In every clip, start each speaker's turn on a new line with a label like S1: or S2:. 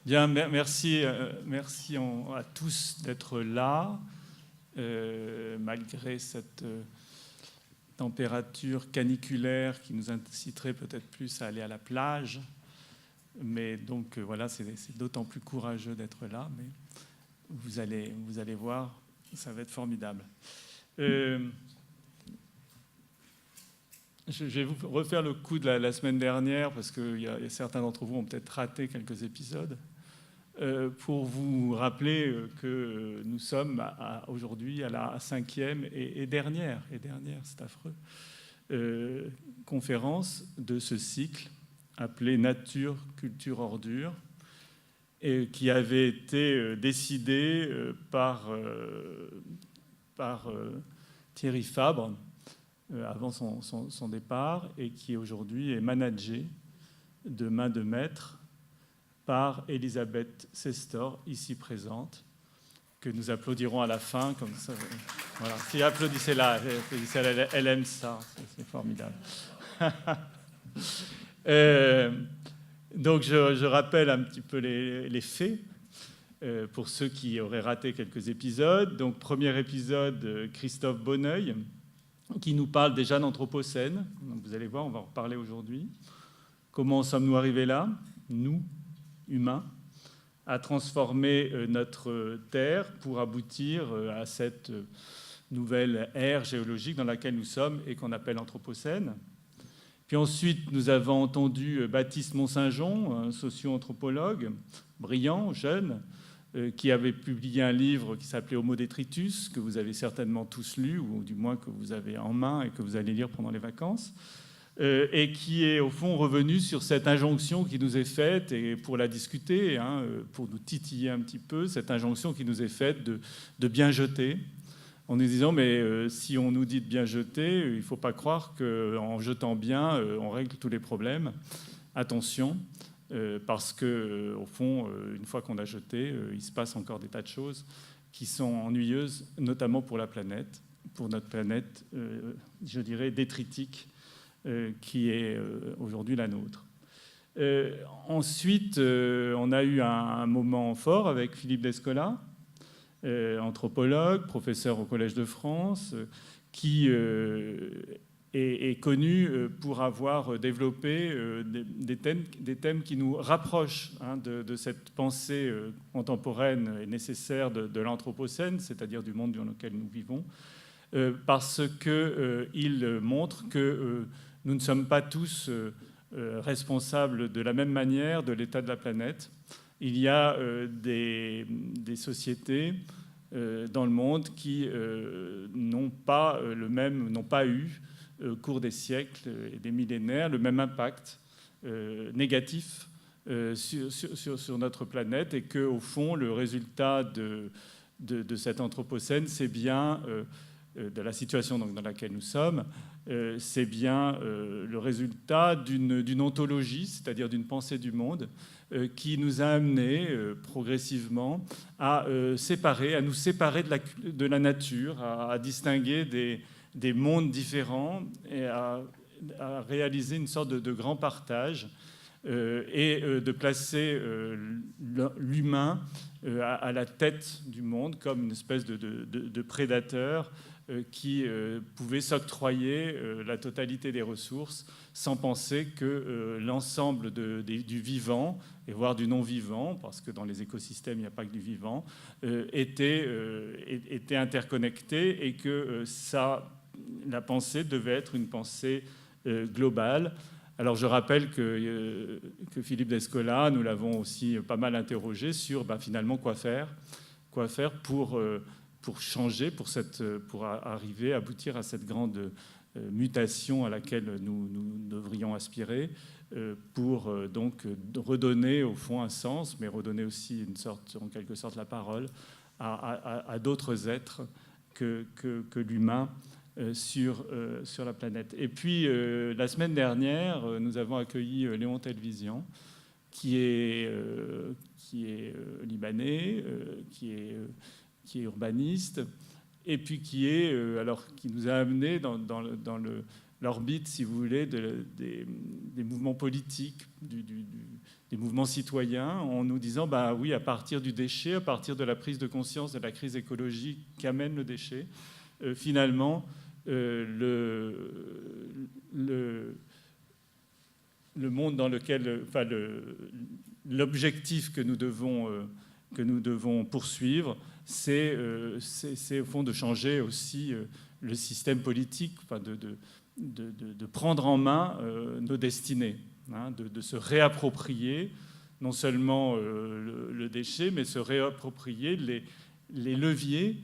S1: Bien, merci, à tous d'être là, malgré cette température caniculaire qui nous inciterait peut-être plus à aller à la plage. Mais donc voilà, c'est d'autant plus courageux d'être là, mais vous allez voir, ça va être formidable. Je vais vous refaire le coup de la semaine dernière, parce que certains d'entre vous ont peut-être raté quelques épisodes, pour vous rappeler que nous sommes aujourd'hui à la 5e et dernière, c'est affreux, conférence de ce cycle appelé Nature, Culture, Ordure, et qui avait été décidé par Thierry Fabre avant son départ, et qui aujourd'hui est managé de main de maître par Elisabeth Sestor, ici présente, que nous applaudirons à la fin, comme ça. Voilà. Si applaudissez-la, elle aime ça, c'est formidable. Donc je rappelle un petit peu les faits pour ceux qui auraient raté quelques épisodes. Donc premier épisode, Christophe Bonneuil, qui nous parle déjà d'Anthropocène. Donc, vous allez voir, on va en reparler aujourd'hui. Comment sommes-nous arrivés là, nous, humains, à transformer notre Terre pour aboutir à cette nouvelle ère géologique dans laquelle nous sommes et qu'on appelle Anthropocène. Puis ensuite, nous avons entendu Baptiste Mont-Saint-Jean, un socio-anthropologue brillant, jeune, qui avait publié un livre qui s'appelait Homo Detritus, que vous avez certainement tous lu, ou du moins que vous avez en main et que vous allez lire pendant les vacances, et qui est au fond revenu sur cette injonction qui nous est faite, et pour la discuter, pour nous titiller un petit peu, cette injonction qui nous est faite de bien jeter, en nous disant, mais si on nous dit de bien jeter, il ne faut pas croire qu'en jetant bien, on règle tous les problèmes. Attention, parce qu'au fond, une fois qu'on a jeté, il se passe encore des tas de choses qui sont ennuyeuses, notamment pour la planète, pour notre planète, je dirais, détritique, qui est aujourd'hui la nôtre. Ensuite, on a eu un moment fort avec Philippe Descola, anthropologue, professeur au Collège de France, qui est connu pour avoir développé des thèmes qui nous rapprochent de cette pensée contemporaine et nécessaire de l'Anthropocène, c'est-à-dire du monde dans lequel nous vivons, parce qu'il montre que nous ne sommes pas tous responsables de la même manière de l'état de la planète. Il y a des sociétés dans le monde qui n'ont pas eu, au cours des siècles et des millénaires, le même impact négatif sur notre planète, et qu'au fond, le résultat de cet Anthropocène, c'est bien, de la situation dans laquelle nous sommes, c'est bien le résultat d'une ontologie, c'est-à-dire d'une pensée du monde, qui nous a amenés progressivement à nous séparer de la nature, à distinguer des mondes différents et à réaliser une sorte de grand partage et de placer l'humain à la tête du monde comme une espèce de prédateur qui pouvait s'octroyer la totalité des ressources sans penser que l'ensemble du vivant, et voire du non-vivant, parce que dans les écosystèmes, il n'y a pas que du vivant, était interconnecté, et que la pensée devait être une pensée globale. Alors je rappelle que Philippe Descola, nous l'avons aussi pas mal interrogé sur finalement quoi faire pour changer, pour arriver, aboutir à cette grande mutation à laquelle nous devrions aspirer, pour donc redonner au fond un sens, mais redonner aussi en quelque sorte la parole à d'autres êtres que l'humain sur la planète. Et puis la semaine dernière, nous avons accueilli Léon Telvisian, qui est libanais, qui est urbaniste, et puis qui nous a amenés dans l'orbite, si vous voulez, des mouvements politiques mouvements citoyens, en nous disant, bah oui, à partir du déchet, à partir de la prise de conscience de la crise écologique qu'amène le déchet, finalement, le monde dans lequel, enfin, l'objectif que nous devons poursuivre, c'est au fond de changer aussi le système politique, enfin de prendre en main nos destinées, hein, de se réapproprier non seulement le déchet, mais se réapproprier les leviers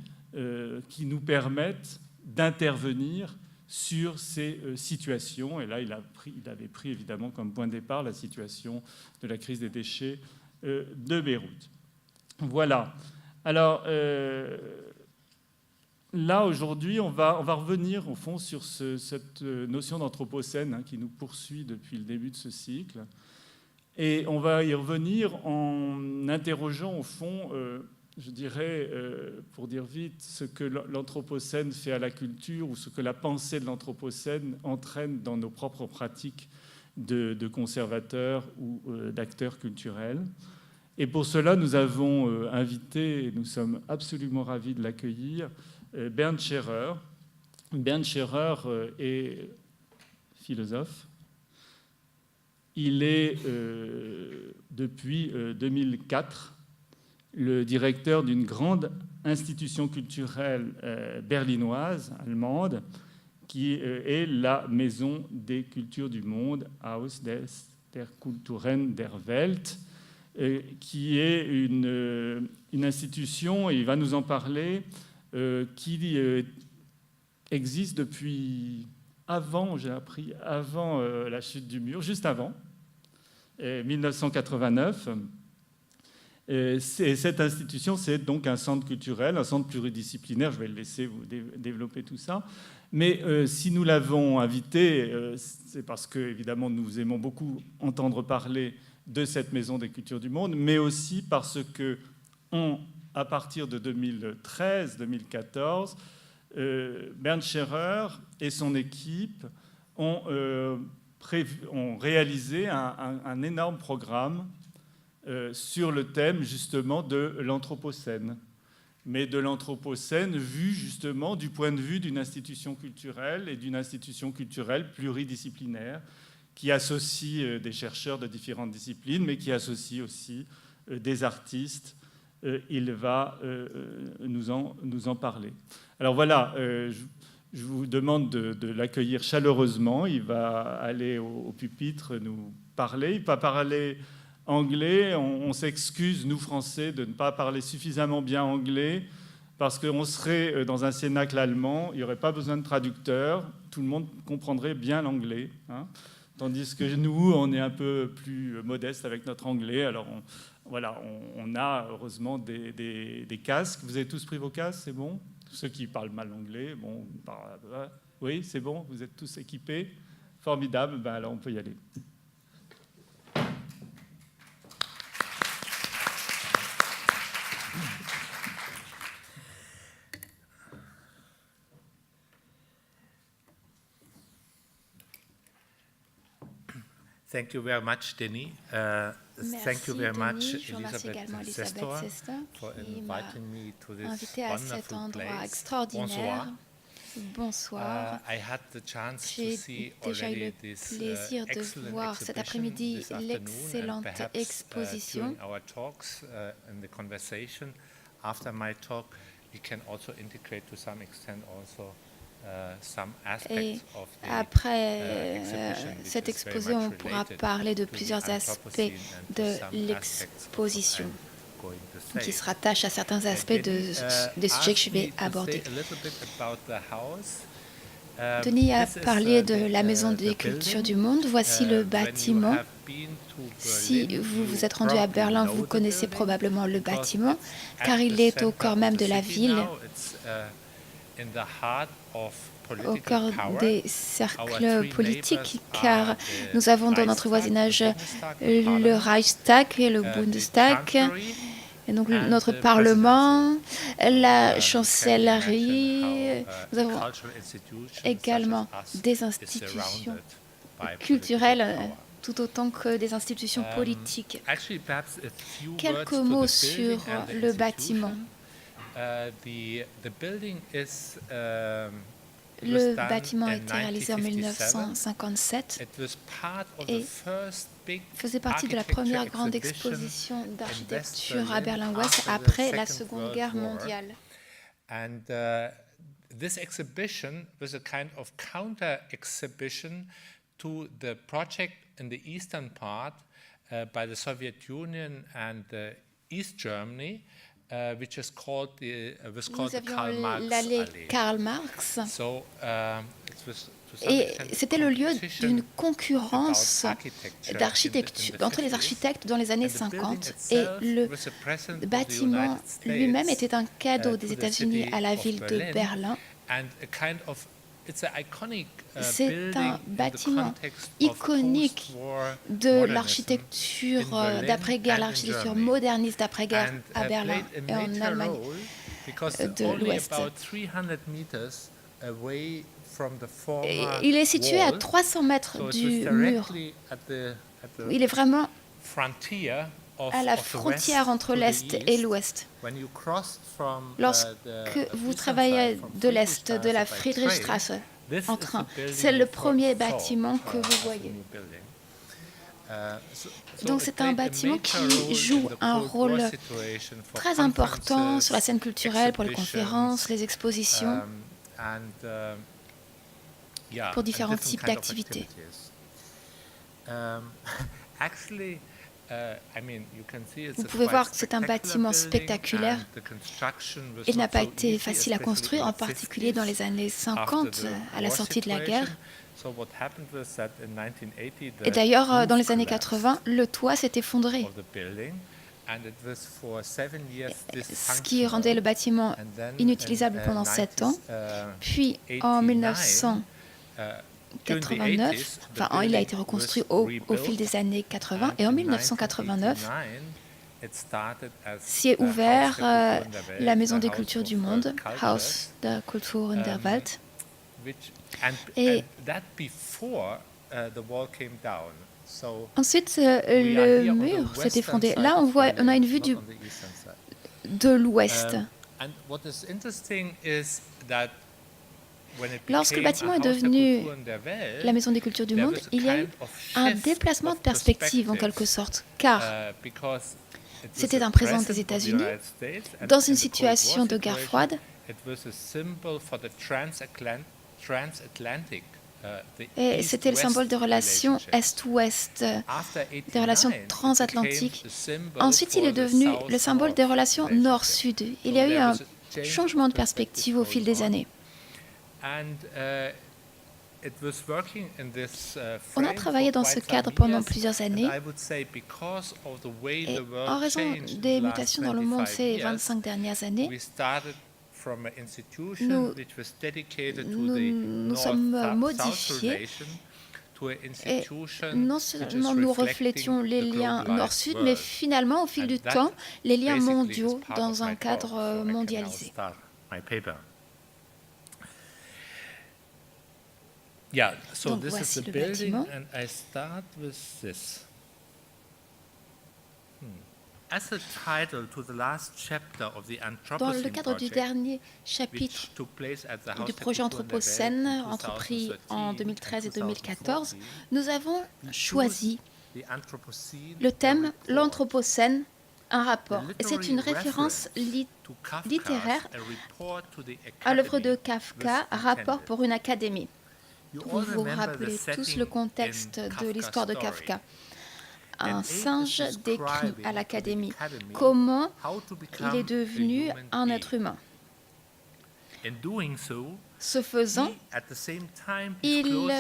S1: qui nous permettent d'intervenir sur ces situations. Et là, il avait pris évidemment comme point de départ la situation de la crise des déchets de Beyrouth. Voilà. Alors, là, aujourd'hui, on va revenir, au fond, sur cette notion d'anthropocène, hein, qui nous poursuit depuis le début de ce cycle. Et on va y revenir en interrogeant, au fond, je dirais, pour dire vite, ce que l'anthropocène fait à la culture ou ce que la pensée de l'anthropocène entraîne dans nos propres pratiques de conservateurs ou d'acteurs culturels. Et pour cela, nous avons invité, et nous sommes absolument ravis de l'accueillir, Bernd Scherer. Bernd Scherer est philosophe. Il est, depuis 2004, le directeur d'une grande institution culturelle berlinoise, allemande, qui est la Maison des cultures du monde, Haus der Kulturen der Welt, qui est une institution, et il va nous en parler, qui existe depuis avant, j'ai appris, avant la chute du mur, juste avant, 1989. Cette institution, c'est donc un centre culturel, un centre pluridisciplinaire. Je vais le laisser vous développer tout ça. Mais si nous l'avons invité, c'est parce que, évidemment, nous aimons beaucoup entendre parler de cette Maison des cultures du monde, mais aussi parce que, à partir de 2013-2014, Bernd Scherer et son équipe ont réalisé un énorme programme sur le thème justement de l'anthropocène, mais de l'anthropocène vu justement du point de vue d'une institution culturelle et d'une institution culturelle pluridisciplinaire qui associe des chercheurs de différentes disciplines, mais qui associe aussi des artistes. Il va nous en parler. Alors voilà, je vous demande de l'accueillir chaleureusement. Il va aller au pupitre nous parler. Il va parler anglais. On s'excuse, nous, Français, de ne pas parler suffisamment bien anglais, parce qu'on serait dans un cénacle allemand, il n'y aurait pas besoin de traducteur, tout le monde comprendrait bien l'anglais, hein. Tandis que nous, on est un peu plus modeste avec notre anglais. Alors, on a heureusement des casques. Vous avez tous pris vos casques, c'est bon? Ceux qui parlent mal anglais, bon, oui, c'est bon, vous êtes tous équipés. Formidable, ben alors on peut y aller.
S2: Thank you very much, Denis. Thank you very much, Elisabeth Sestor, for inviting me to this wonderful place. Bonsoir.
S3: Bonsoir. J'ai déjà eu le plaisir de voir cet après-midi l'excellente exposition.
S2: After my talk, we can also integrate to some extent also
S3: Et après cette exposition, on pourra parler de plusieurs aspects de l'exposition qui se rattachent à certains aspects des sujets que je vais aborder. Denis a parlé de la Maison des cultures du monde. Voici le bâtiment. Si vous vous êtes rendu à Berlin, vous connaissez probablement le bâtiment, car il est au cœur même de la ville, au cœur des cercles politiques, car nous avons dans notre voisinage le Reichstag et le Bundestag, et donc notre Parlement, la chancellerie. Nous avons également des institutions culturelles tout autant que des institutions politiques. Quelques mots sur le bâtiment. Le bâtiment a été réalisé en 1957 et faisait partie de la première grande exposition d'architecture à Berlin-Ouest après la Seconde Guerre mondiale.
S2: And this exhibition was a kind of counter-exhibition to the project in the eastern part by the Soviet Union and East Germany, which is called was called the Karl Marx
S3: l'allée Karl Marx.
S2: So,
S3: et c'était le lieu d'une concurrence d'architecture entre les architectes dans les années 50. Et le bâtiment lui-même était un cadeau des États-Unis à la ville de Berlin. C'est un bâtiment iconique de l'architecture d'après-guerre, l'architecture moderniste d'après-guerre à Berlin et en Allemagne de l'Ouest. Il est situé à 300 mètres du mur. Il est vraiment à la frontière entre l'Est et l'Ouest. Lorsque vous travaillez de l'Est de la Friedrichstraße en train, c'est le premier bâtiment que vous voyez. Donc c'est un bâtiment qui joue un rôle très important sur la scène culturelle, pour les conférences, les expositions, pour différents types d'activités. Vous pouvez voir que c'est un bâtiment spectaculaire. Il n'a pas été facile à construire, en particulier dans les années 50, à la sortie de la guerre. Et d'ailleurs, dans les années 80, le toit s'est effondré, ce qui rendait le bâtiment inutilisable pendant 7 ans. Puis, en 1989, il a été reconstruit au fil des années 80, et en 1989, s'y est ouvert la Maison des Cultures du Monde, Haus der Kultur in der Welt. Et ensuite, le mur s'est effondré. Là, on a une vue de l'ouest. Lorsque le bâtiment est devenu la Maison des Cultures du Monde, il y a eu un déplacement de perspective en quelque sorte, car c'était un présent des États-Unis dans une situation de guerre froide. Et c'était le symbole des relations Est-Ouest, des relations transatlantiques. Ensuite, il est devenu le symbole des relations Nord-Sud. Il y a eu un changement de perspective au fil des années. On a travaillé dans ce cadre pendant plusieurs années. Et en raison des mutations dans le monde ces 25 dernières années, nous sommes modifiés et non seulement nous reflétions les liens nord-sud, mais finalement, au fil du temps, les liens mondiaux dans un cadre mondialisé. Donc voici le bâtiment. Dans le cadre du dernier chapitre du projet Anthropocène, entrepris en 2013 et 2014, nous avons choisi le thème « L'Anthropocène, un rapport ». C'est une référence littéraire à l'œuvre de Kafka, « Rapport pour une académie ». Vous vous rappelez tous le contexte de l'histoire de Kafka. Un singe décrit à l'académie comment il est devenu un être humain. Ce faisant, il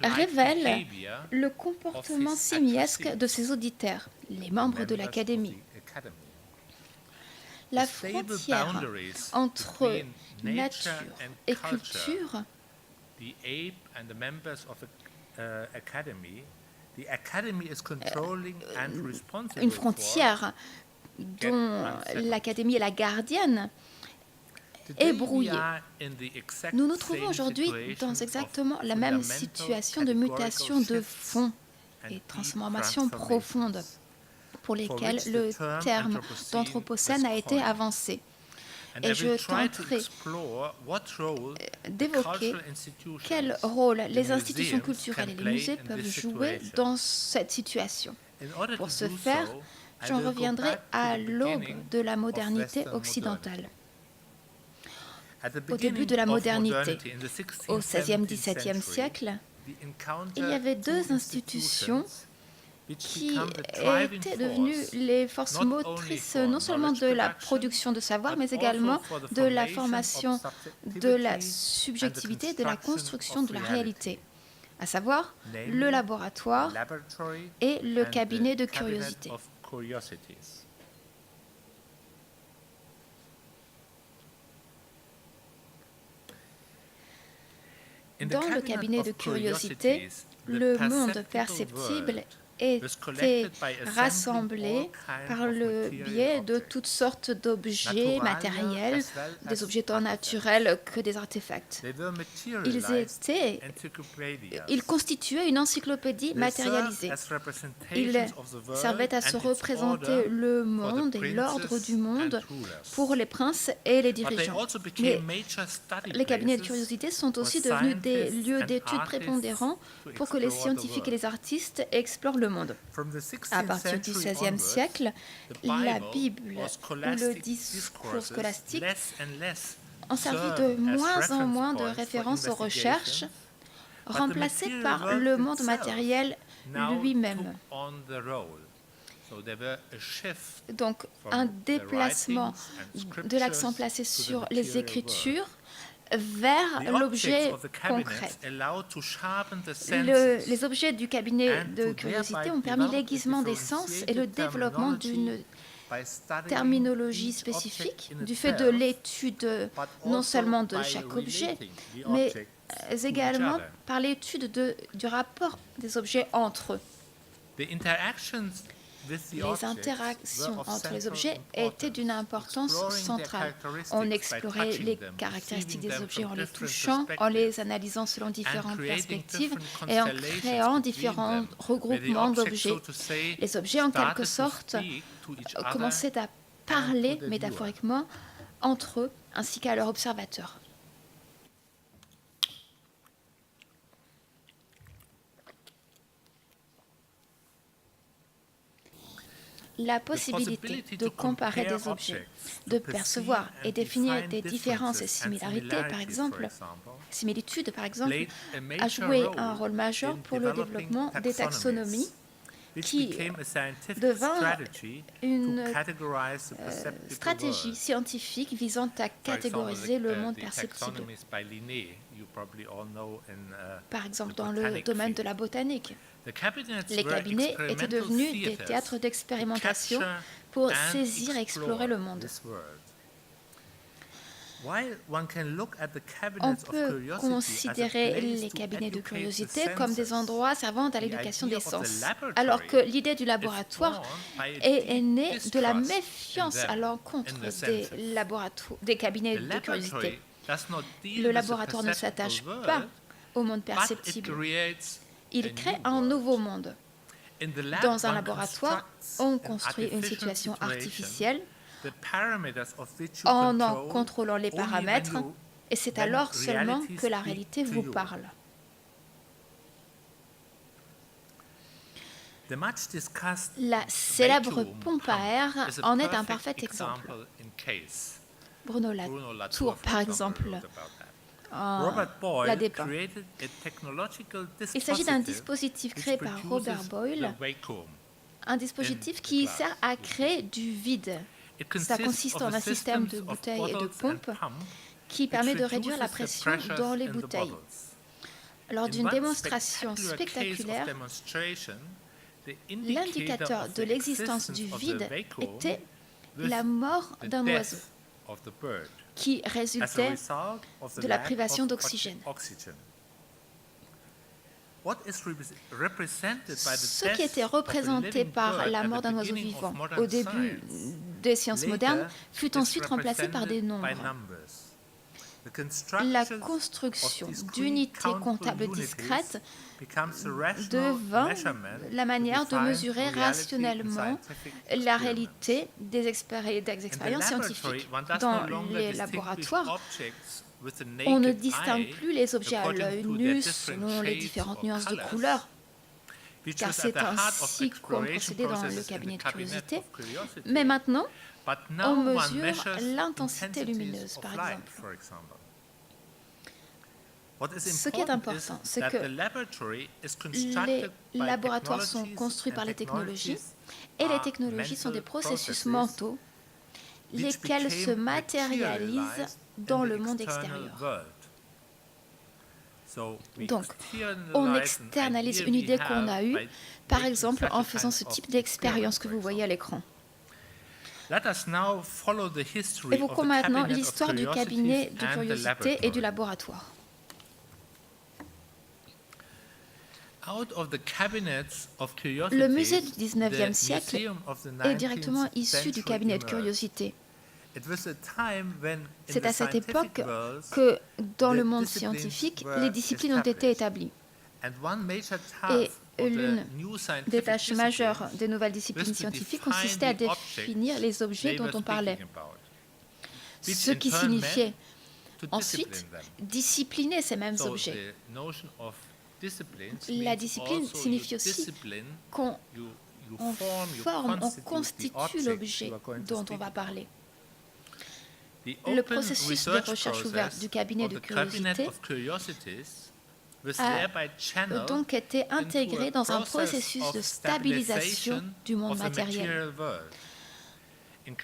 S3: révèle le comportement simiesque de ses auditeurs, les membres de l'académie. La frontière entre nature et culture une frontière dont l'Académie est la gardienne est brouillée. Nous nous trouvons aujourd'hui dans exactement la même situation de mutation de fond. et transformations profondes pour lesquelles le terme d'anthropocène a été avancé. Et je tenterai d'évoquer quel rôle les institutions culturelles et les musées peuvent jouer dans cette situation. Pour ce faire, j'en reviendrai à l'aube de la modernité occidentale. Au début de la modernité, au XVIe, XVIIe siècle, il y avait deux institutions qui étaient devenues les forces motrices non seulement de la production de savoir, mais également de la formation de la subjectivité et de la construction de la réalité, à savoir le laboratoire et le cabinet de curiosité. Dans le cabinet de curiosité, le monde perceptible était rassemblé par le biais de toutes sortes d'objets matériels, des objets tant naturels que des artefacts. Ils constituaient une encyclopédie matérialisée. Ils servaient à se représenter le monde et l'ordre du monde pour les princes et les dirigeants. Mais les cabinets de curiosité sont aussi devenus des lieux d'études prépondérants pour que les scientifiques et les artistes explorent le monde. À partir du XVIe siècle, la Bible ou le discours scolastique ont servi de moins en moins de référence aux recherches, remplacées par le monde matériel lui-même. Donc, un déplacement de l'accent placé sur les Écritures vers l'objet concret. Les objets du cabinet de curiosité ont permis l'aiguisement des sens et le développement d'une terminologie spécifique du fait de l'étude non seulement de chaque objet, mais également par l'étude du rapport des objets entre eux. Les interactions entre les objets étaient d'une importance centrale. On explorait les caractéristiques des objets en les touchant, en les analysant selon différentes perspectives et en créant différents regroupements d'objets. Les objets, en quelque sorte, commençaient à parler métaphoriquement entre eux ainsi qu'à leurs observateurs. La possibilité de comparer des objets, de percevoir et définir des différences et similarités, par exemple, similitudes, par exemple, a joué un rôle majeur pour le développement des taxonomies qui devint une stratégie scientifique visant à catégoriser le monde perceptible. Par exemple, dans le domaine de la botanique. Les cabinets étaient devenus des théâtres d'expérimentation pour saisir et explorer le monde. On peut considérer les cabinets de curiosité comme des endroits servant à l'éducation des sens, alors que l'idée du laboratoire est née de la méfiance à l'encontre des cabinets de curiosité. Le laboratoire ne s'attache pas au monde perceptible. Il crée un nouveau monde. Dans un laboratoire, on construit une situation artificielle en en contrôlant les paramètres, et c'est alors seulement que la réalité vous parle. La célèbre pompe à air en est un parfait exemple. Bruno Latour, par exemple, l'a dépeint. Il s'agit d'un dispositif créé par Robert Boyle, un dispositif qui sert à créer du vide. Ça consiste en un système de bouteilles et de pompes qui permet de réduire la pression dans les bouteilles. Lors d'une démonstration spectaculaire, l'indicateur de l'existence du vide était la mort d'un oiseau qui résultait de la privation d'oxygène. Ce qui était représenté par la mort d'un oiseau vivant au début des sciences modernes fut ensuite remplacé par des nombres. la construction d'unités comptables discrètes devint la manière de mesurer rationnellement la réalité des expériences scientifiques. Dans les laboratoires, on ne distingue plus les objets à l'œil nu selon les différentes nuances de couleurs, car c'est ainsi qu'on procédait dans le cabinet de curiosité. Mais maintenant, on mesure l'intensité lumineuse, par exemple. Ce qui est important, c'est que les laboratoires sont construits par les technologies, et les technologies sont des processus mentaux, lesquels se matérialisent dans le monde extérieur. Donc, on externalise une idée qu'on a eue, par exemple en faisant ce type d'expérience que vous voyez à l'écran. Évoquons maintenant l'histoire du cabinet de curiosité et du laboratoire. Le musée du XIXe siècle est directement issu du cabinet de curiosité. C'est à cette époque que, dans le monde scientifique, les disciplines ont été établies. Et l'une des tâches majeures des nouvelles disciplines scientifiques consistait à définir les objets dont on parlait. Ce qui signifiait ensuite discipliner ces mêmes objets. La discipline signifie aussi qu'on forme, on constitue l'objet dont on va parler. Le processus de recherche ouverte du cabinet de curiosité a donc été intégré dans un processus de stabilisation du monde matériel.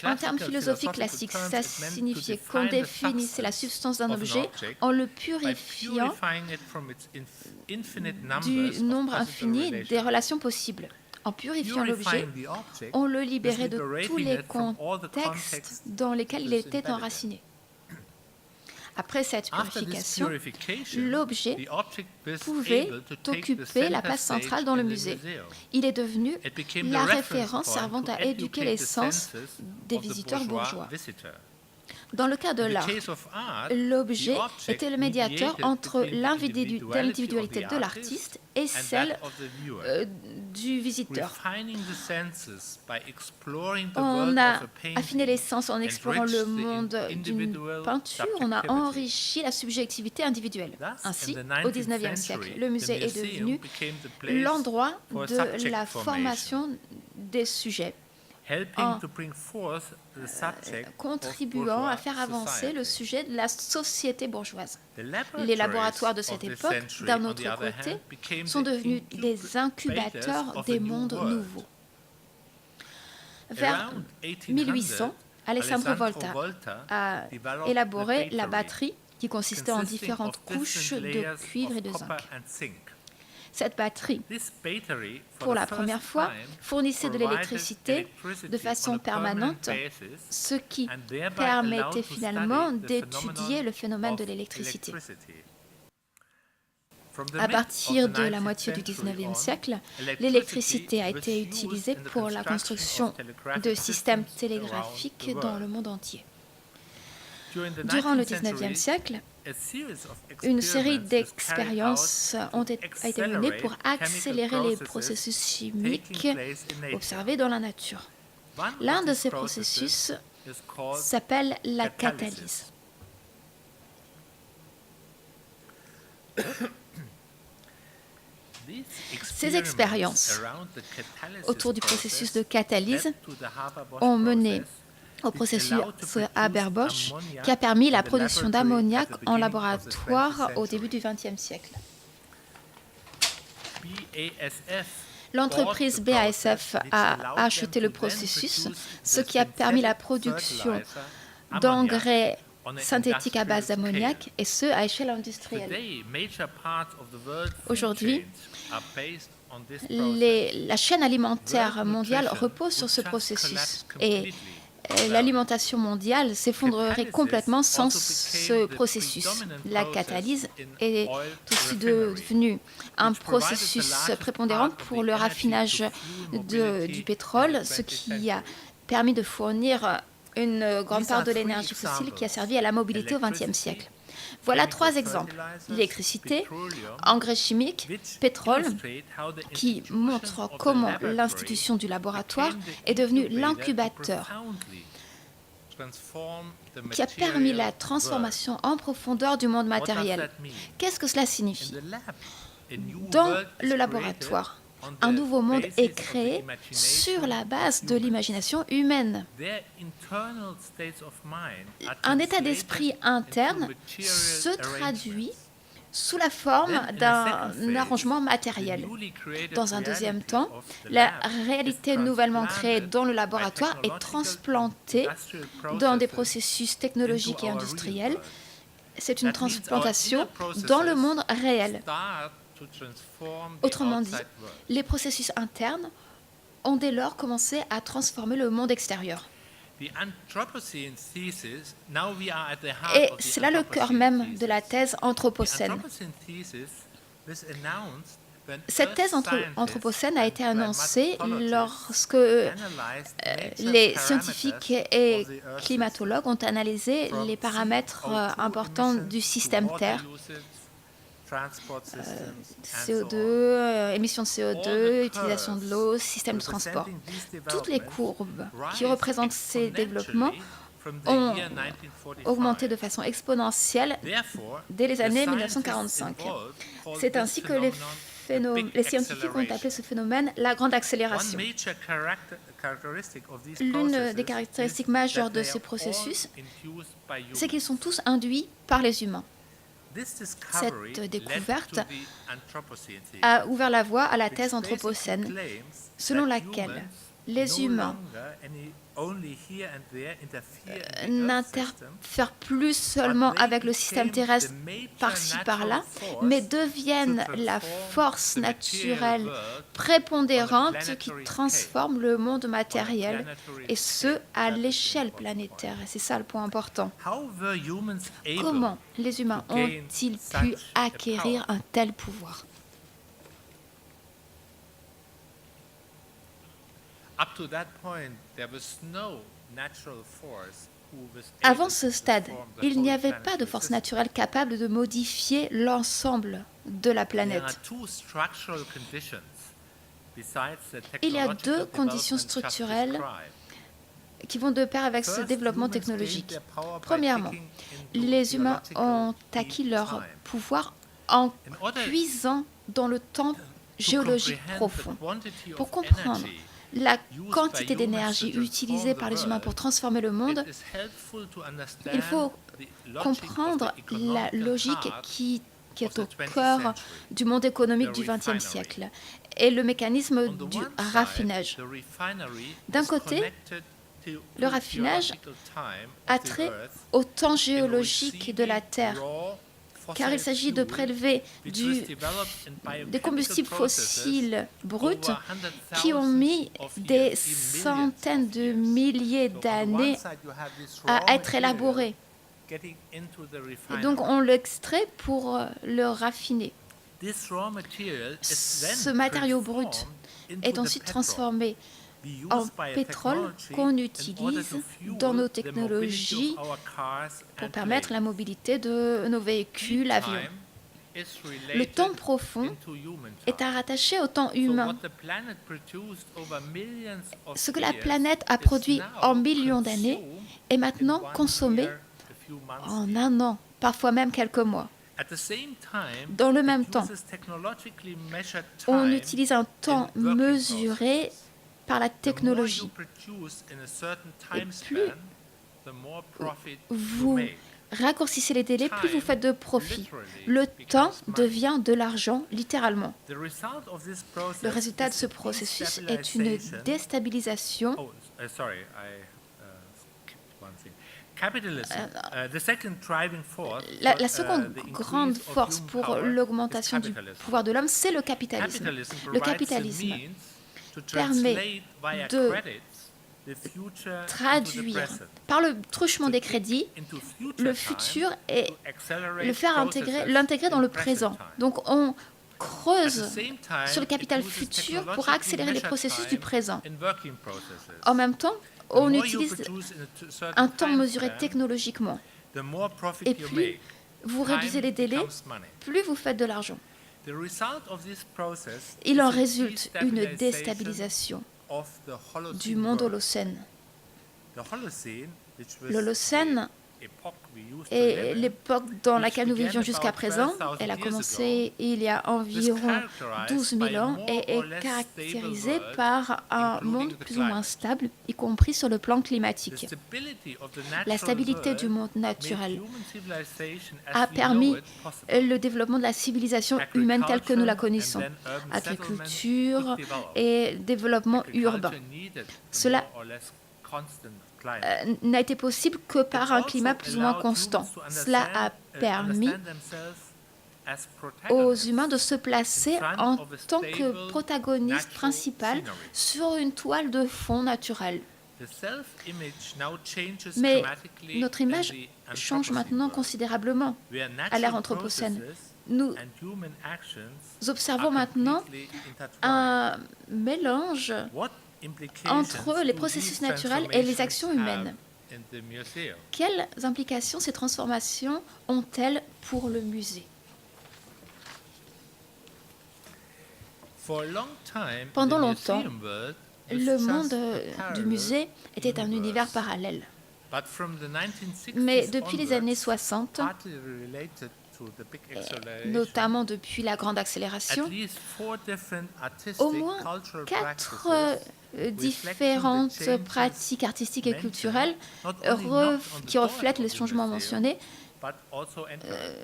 S3: En termes philosophiques classiques, ça signifiait qu'on définissait la substance d'un objet en le purifiant du nombre infini des relations possibles. En purifiant l'objet, on le libérait de tous les contextes dans lesquels il était enraciné. Après cette purification, l'objet pouvait occuper la place centrale dans le musée. Il est devenu la référence servant à éduquer les sens des visiteurs bourgeois. Dans le cas de l'art, l'objet était le médiateur entre l'individualité de l'artiste et celle du visiteur. On a affiné les sens en explorant le monde d'une peinture, on a enrichi la subjectivité individuelle. Ainsi, au XIXe siècle, le musée est devenu l'endroit de la formation des sujets, en contribuant à faire avancer le sujet de la société bourgeoise. Les laboratoires de cette époque, d'un autre côté, sont devenus des incubateurs des mondes nouveaux. Vers 1800, Alessandro Volta a élaboré la batterie, qui consistait en différentes couches de cuivre et de zinc. Cette batterie, pour la première fois, fournissait de l'électricité de façon permanente, ce qui permettait finalement d'étudier le phénomène de l'électricité. À partir de la moitié du XIXe siècle, l'électricité a été utilisée pour la construction de systèmes télégraphiques dans le monde entier. Durant le XIXe siècle, une série d'expériences a été menée pour accélérer les processus chimiques observés dans la nature. L'un de ces processus s'appelle la catalyse. Ces expériences autour du processus de catalyse ont mené au processus Haber-Bosch qui a permis la production d'ammoniac en laboratoire au début du XXe siècle. L'entreprise BASF a acheté le processus, ce qui a permis la production d'engrais synthétiques à base d'ammoniac, et ce, à échelle industrielle. Aujourd'hui, la chaîne alimentaire mondiale repose sur ce processus, et l'alimentation mondiale s'effondrerait complètement sans ce processus. La catalyse est aussi devenue un processus prépondérant pour le raffinage du pétrole, ce qui a permis de fournir une grande part de l'énergie fossile qui a servi à la mobilité au XXe siècle. Voilà 3 exemples. L'électricité, engrais chimiques, pétrole, qui montrent comment l'institution du laboratoire est devenue l'incubateur qui a permis la transformation en profondeur du monde matériel. Qu'est-ce que cela signifie? Dans le laboratoire, un nouveau monde est créé sur la base de l'imagination humaine. Un état d'esprit interne se traduit sous la forme d'un arrangement matériel. Dans un deuxième temps, la réalité nouvellement créée dans le laboratoire est transplantée dans des processus technologiques et industriels. C'est une transplantation dans le monde réel. Autrement dit, les processus internes ont dès lors commencé à transformer le monde extérieur. Et c'est là le cœur même de la thèse anthropocène. Cette thèse anthropocène a été annoncée lorsque les scientifiques et climatologues ont analysé les paramètres importants du système Terre. CO2, émissions de CO2, utilisation de l'eau, système de transport. Toutes les courbes qui représentent ces développements ont augmenté de façon exponentielle dès les années 1945. C'est ainsi que les scientifiques ont appelé ce phénomène la grande accélération. L'une des caractéristiques majeures de ces processus, c'est qu'ils sont tous induits par les humains. Cette découverte a ouvert la voie à la thèse anthropocène, selon laquelle les humains n'interfèrent plus seulement avec le système terrestre par-ci par-là, mais deviennent la force naturelle prépondérante qui transforme le monde matériel, et ce, à l'échelle planétaire. Et c'est ça le point important. Comment les humains ont-ils pu acquérir un tel pouvoir? Avant ce stade, il n'y avait pas de force naturelle capable de modifier l'ensemble de la planète. Il y a 2 conditions structurelles qui vont de pair avec ce développement technologique. Premièrement, les humains ont acquis leur pouvoir en puisant dans le temps géologique profond. Pour comprendre la quantité d'énergie utilisée par les humains pour transformer le monde, il faut comprendre la logique qui est au cœur du monde économique du XXe siècle et le mécanisme du raffinage. D'un côté, le raffinage a trait au temps géologique de la Terre, car il s'agit de prélever des combustibles fossiles bruts qui ont mis des centaines de milliers d'années à être élaborés. Et donc on l'extrait pour le raffiner. Ce matériau brut est ensuite transformé en pétrole qu'on utilise dans nos technologies pour permettre la mobilité de nos véhicules, avions. Le temps profond est rattaché au temps humain. Ce que la planète a produit en millions d'années est maintenant consommé en un an, parfois même quelques mois. Dans le même temps, on utilise un temps mesuré par la technologie. Et plus vous raccourcissez les délais, plus vous faites de profit. Le temps devient de l'argent, littéralement. Le résultat de ce processus est une déstabilisation. La seconde grande force pour l'augmentation du pouvoir de l'homme, c'est le capitalisme. Le capitalisme permet de traduire par le truchement des crédits le futur et l'intégrer dans le présent. Donc on creuse sur le capital futur pour accélérer les processus du présent. En même temps, on utilise un temps mesuré technologiquement. Et plus vous réduisez les délais, plus vous faites de l'argent. Il en résulte une déstabilisation du monde holocène. L'Holocène est l'époque dans laquelle nous vivions jusqu'à présent. Elle a commencé il y a environ 12 000 ans et est caractérisée par un monde plus ou moins stable, y compris sur le plan climatique. La stabilité du monde naturel a permis le développement de la civilisation humaine telle que nous la connaissons. Agriculture et développement urbain. Cela n'a été possible que par un climat plus ou moins constant. Cela a permis aux humains de se placer en tant que protagonistes principaux sur une toile de fond naturelle. Mais notre image change maintenant considérablement à l'ère anthropocène. Nous observons maintenant un mélange entre les processus naturels et les actions humaines. Quelles implications ces transformations ont-elles pour le musée? Pendant longtemps, le monde du musée était un univers parallèle. Mais depuis les années 60, notamment depuis la grande accélération, au moins 4 différentes pratiques artistiques et culturelles qui reflètent les changements mentionnés,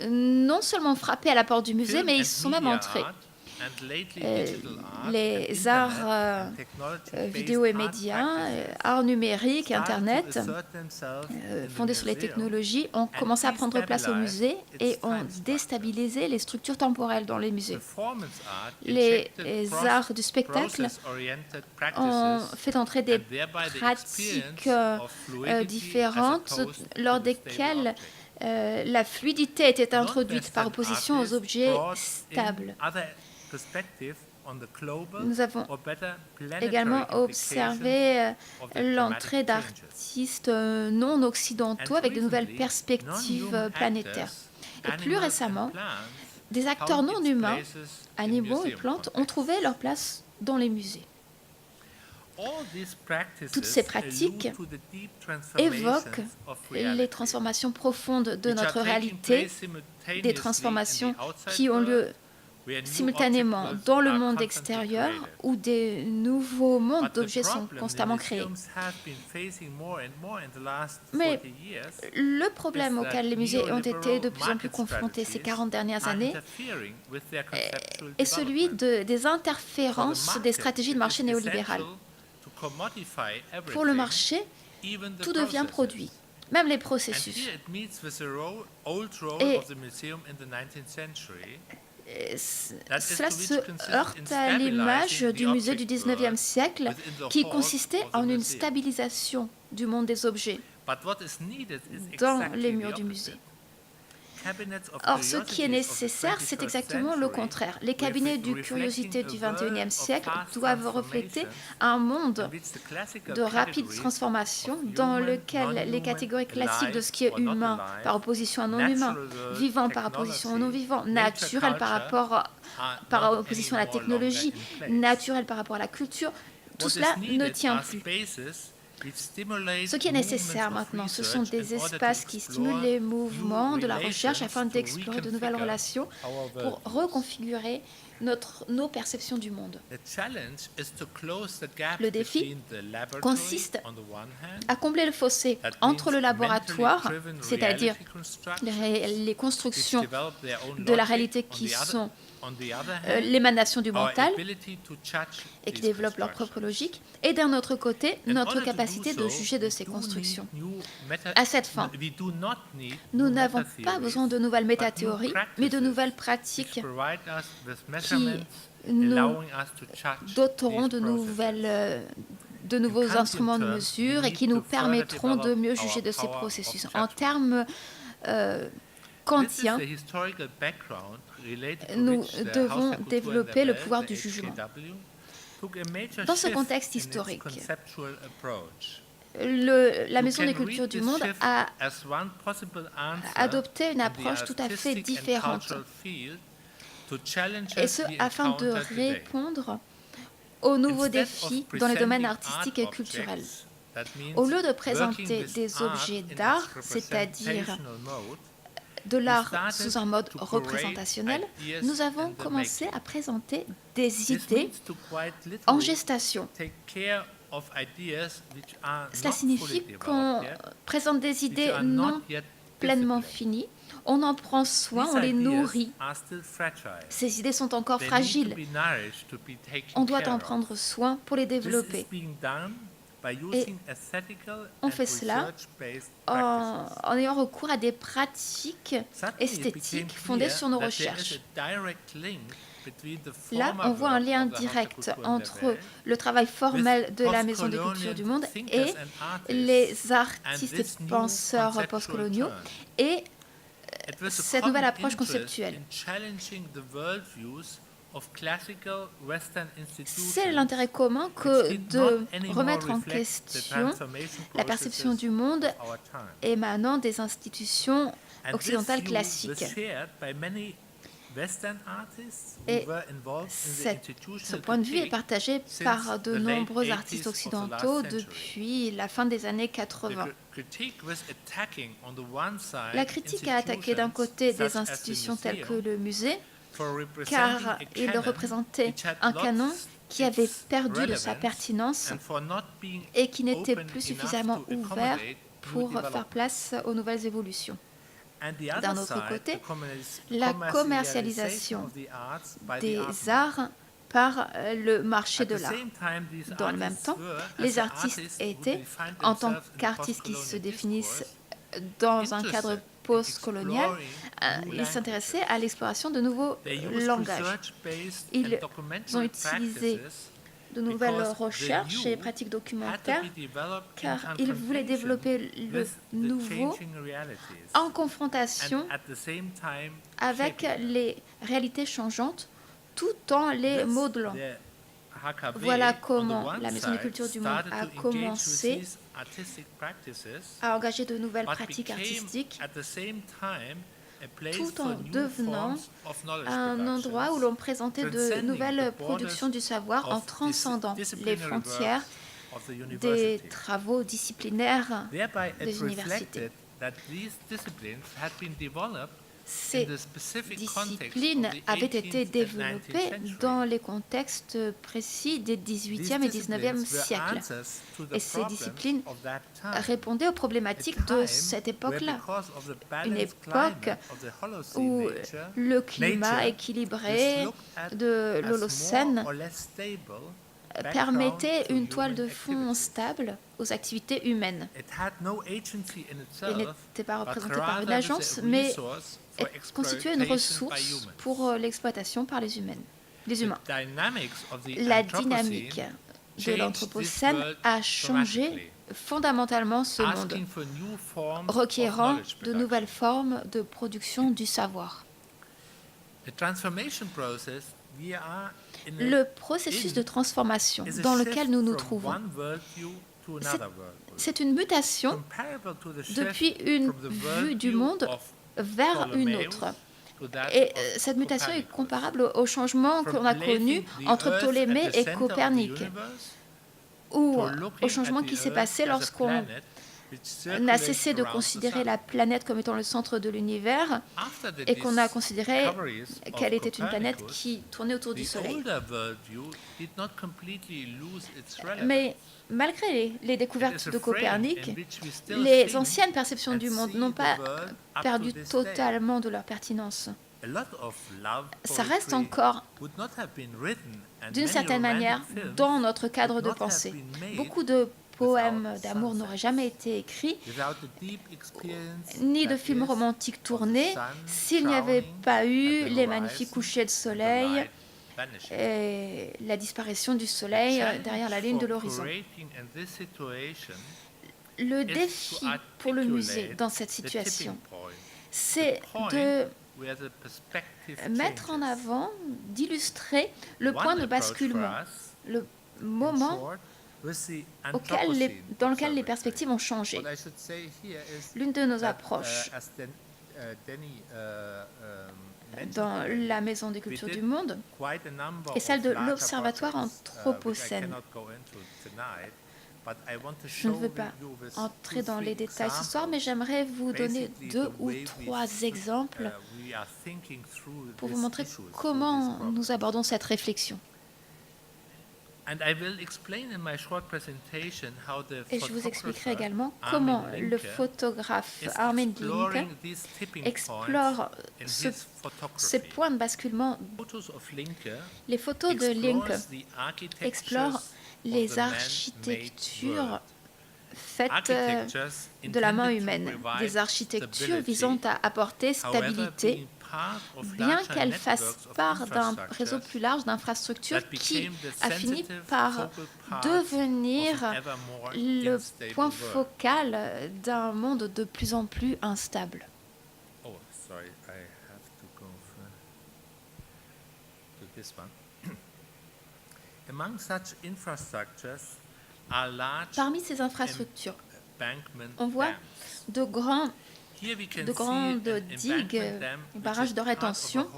S3: non seulement frappé à la porte du musée, mais ils sont même entrés. Les arts vidéo et médias, arts numériques, Internet, fondés sur les technologies, ont commencé à prendre place au musée et ont déstabilisé les structures temporelles dans les musées. Les arts du spectacle ont fait entrer des pratiques différentes lors desquelles la fluidité était introduite par opposition aux objets stables. Nous avons également observé l'entrée d'artistes non occidentaux avec de nouvelles perspectives planétaires. Et plus récemment, des acteurs non humains, animaux et plantes, ont trouvé leur place dans les musées. Toutes ces pratiques évoquent les transformations profondes de notre réalité, des transformations qui ont lieu simultanément dans le monde extérieur où des nouveaux mondes d'objets sont constamment créés. Mais le problème auquel les musées ont été de plus en plus confrontés ces 40 dernières années est celui des interférences des stratégies de marché néolibérales. Pour le marché, tout devient produit, même les processus. Et cela se heurte à l'image du musée du XIXe siècle qui consistait en une stabilisation du monde des objets dans les murs du musée. Or, ce qui est nécessaire, c'est exactement le contraire. Les cabinets de curiosité du XXIe siècle doivent refléter un monde de rapide transformation dans lequel les catégories classiques de ce qui est humain par opposition à non-humain, vivant par opposition au non-vivant, naturel par opposition à la technologie, naturel par rapport à la culture, tout cela ne tient plus. Ce qui est nécessaire maintenant, ce sont des espaces qui stimulent les mouvements de la recherche afin d'explorer de nouvelles relations pour reconfigurer nos perceptions du monde. Le défi consiste à combler le fossé entre le laboratoire, c'est-à-dire les constructions de la réalité qui sont l'émanation du mental et qui développent leur propre logique, et d'un autre côté, notre capacité de juger de ces constructions. À cette fin, nous n'avons pas besoin de nouvelles métathéories, mais de nouvelles pratiques qui nous doteront de nouveaux instruments de mesure et qui nous permettront de mieux juger de ces processus. En termes kantiens, nous devons développer le pouvoir du jugement. Dans ce contexte historique, la Maison des cultures du monde a adopté une approche tout à fait différente. Et ce, afin de répondre aux nouveaux défis dans les domaines artistiques et culturels. Au lieu de présenter des objets d'art, c'est-à-dire de l'art sous un mode représentationnel, nous avons commencé à présenter des idées en gestation. Cela signifie qu'on présente des idées non pleinement finies, on en prend soin, on les nourrit. Ces idées sont encore fragiles. On doit en prendre soin pour les développer. Et on fait cela en ayant recours à des pratiques esthétiques fondées sur nos recherches. Là, on voit un lien direct entre le travail formel de la Maison des cultures du monde et les artistes et penseurs postcoloniaux et cette nouvelle approche conceptuelle. C'est l'intérêt commun que de remettre en question la perception du monde émanant des institutions occidentales classiques. Et ce point de vue est partagé par de nombreux artistes occidentaux depuis la fin des années 80. La critique a attaqué d'un côté des institutions telles que le musée, car il représentait un canon qui avait perdu de sa pertinence et qui n'était plus suffisamment ouvert pour faire place aux nouvelles évolutions. D'un autre côté, la commercialisation des arts par le marché de l'art. Dans le même temps, les artistes étaient, en tant qu'artistes qui se définissent dans un cadre post-colonial, ils s'intéressaient à l'exploration de nouveaux langages. Ils ont utilisé de nouvelles recherches et pratiques documentaires car ils voulaient développer le nouveau en confrontation avec les réalités changeantes tout en les modelant. Voilà comment la Maison des cultures du monde a commencé à engager de nouvelles pratiques artistiques tout en devenant un endroit où l'on présentait de nouvelles productions du savoir en transcendant les frontières des travaux disciplinaires des universités. Ces disciplines avaient été développées dans les contextes précis des XVIIIe et XIXe siècles. Et ces disciplines répondaient aux problématiques de cette époque-là. Une époque où le climat équilibré de l'Holocène permettait une toile de fond stable aux activités humaines. Il n'était pas représenté par une agence, mais constituait une ressource pour l'exploitation par les humains. La dynamique de l'Anthropocène a changé fondamentalement ce monde, requérant de nouvelles formes de production du savoir. Le processus de transformation dans lequel nous nous trouvons, c'est une mutation depuis une vue du monde vers une autre. Et cette mutation est comparable au changement qu'on a connu entre Ptolémée et Copernic, ou au changement qui s'est passé lorsqu'on a cessé de considérer la planète comme étant le centre de l'univers et qu'on a considéré qu'elle était une planète qui tournait autour du Soleil. Mais malgré les découvertes de Copernic, les anciennes perceptions du monde n'ont pas perdu totalement de leur pertinence. Ça reste encore, d'une certaine manière, dans notre cadre de pensée. Beaucoup de poèmes d'amour n'auraient jamais été écrits, ni de films romantiques tournés, s'il n'y avait pas eu les magnifiques couchers de soleil et la disparition du soleil derrière la ligne de l'horizon. Le défi pour le musée dans cette situation, c'est de mettre en avant, d'illustrer le point de basculement, le moment dans lequel les perspectives ont changé. L'une de nos approches dans la Maison des cultures du monde est celle de l'Observatoire anthropocène. Je ne veux pas entrer dans les détails ce soir, mais j'aimerais vous donner 2 ou 3 exemples pour vous montrer comment nous abordons cette réflexion. Et je vous expliquerai également comment le photographe Armin Linke explore ces points de basculement. Les photos de Linke explorent les architectures faites de la main humaine, des architectures visant à apporter stabilité, bien qu'elles fassent part d'un réseau plus large d'infrastructures qui a fini par devenir le point focal d'un monde de plus en plus instable. Parmi ces infrastructures, on voit de grandes digues, barrages de rétention,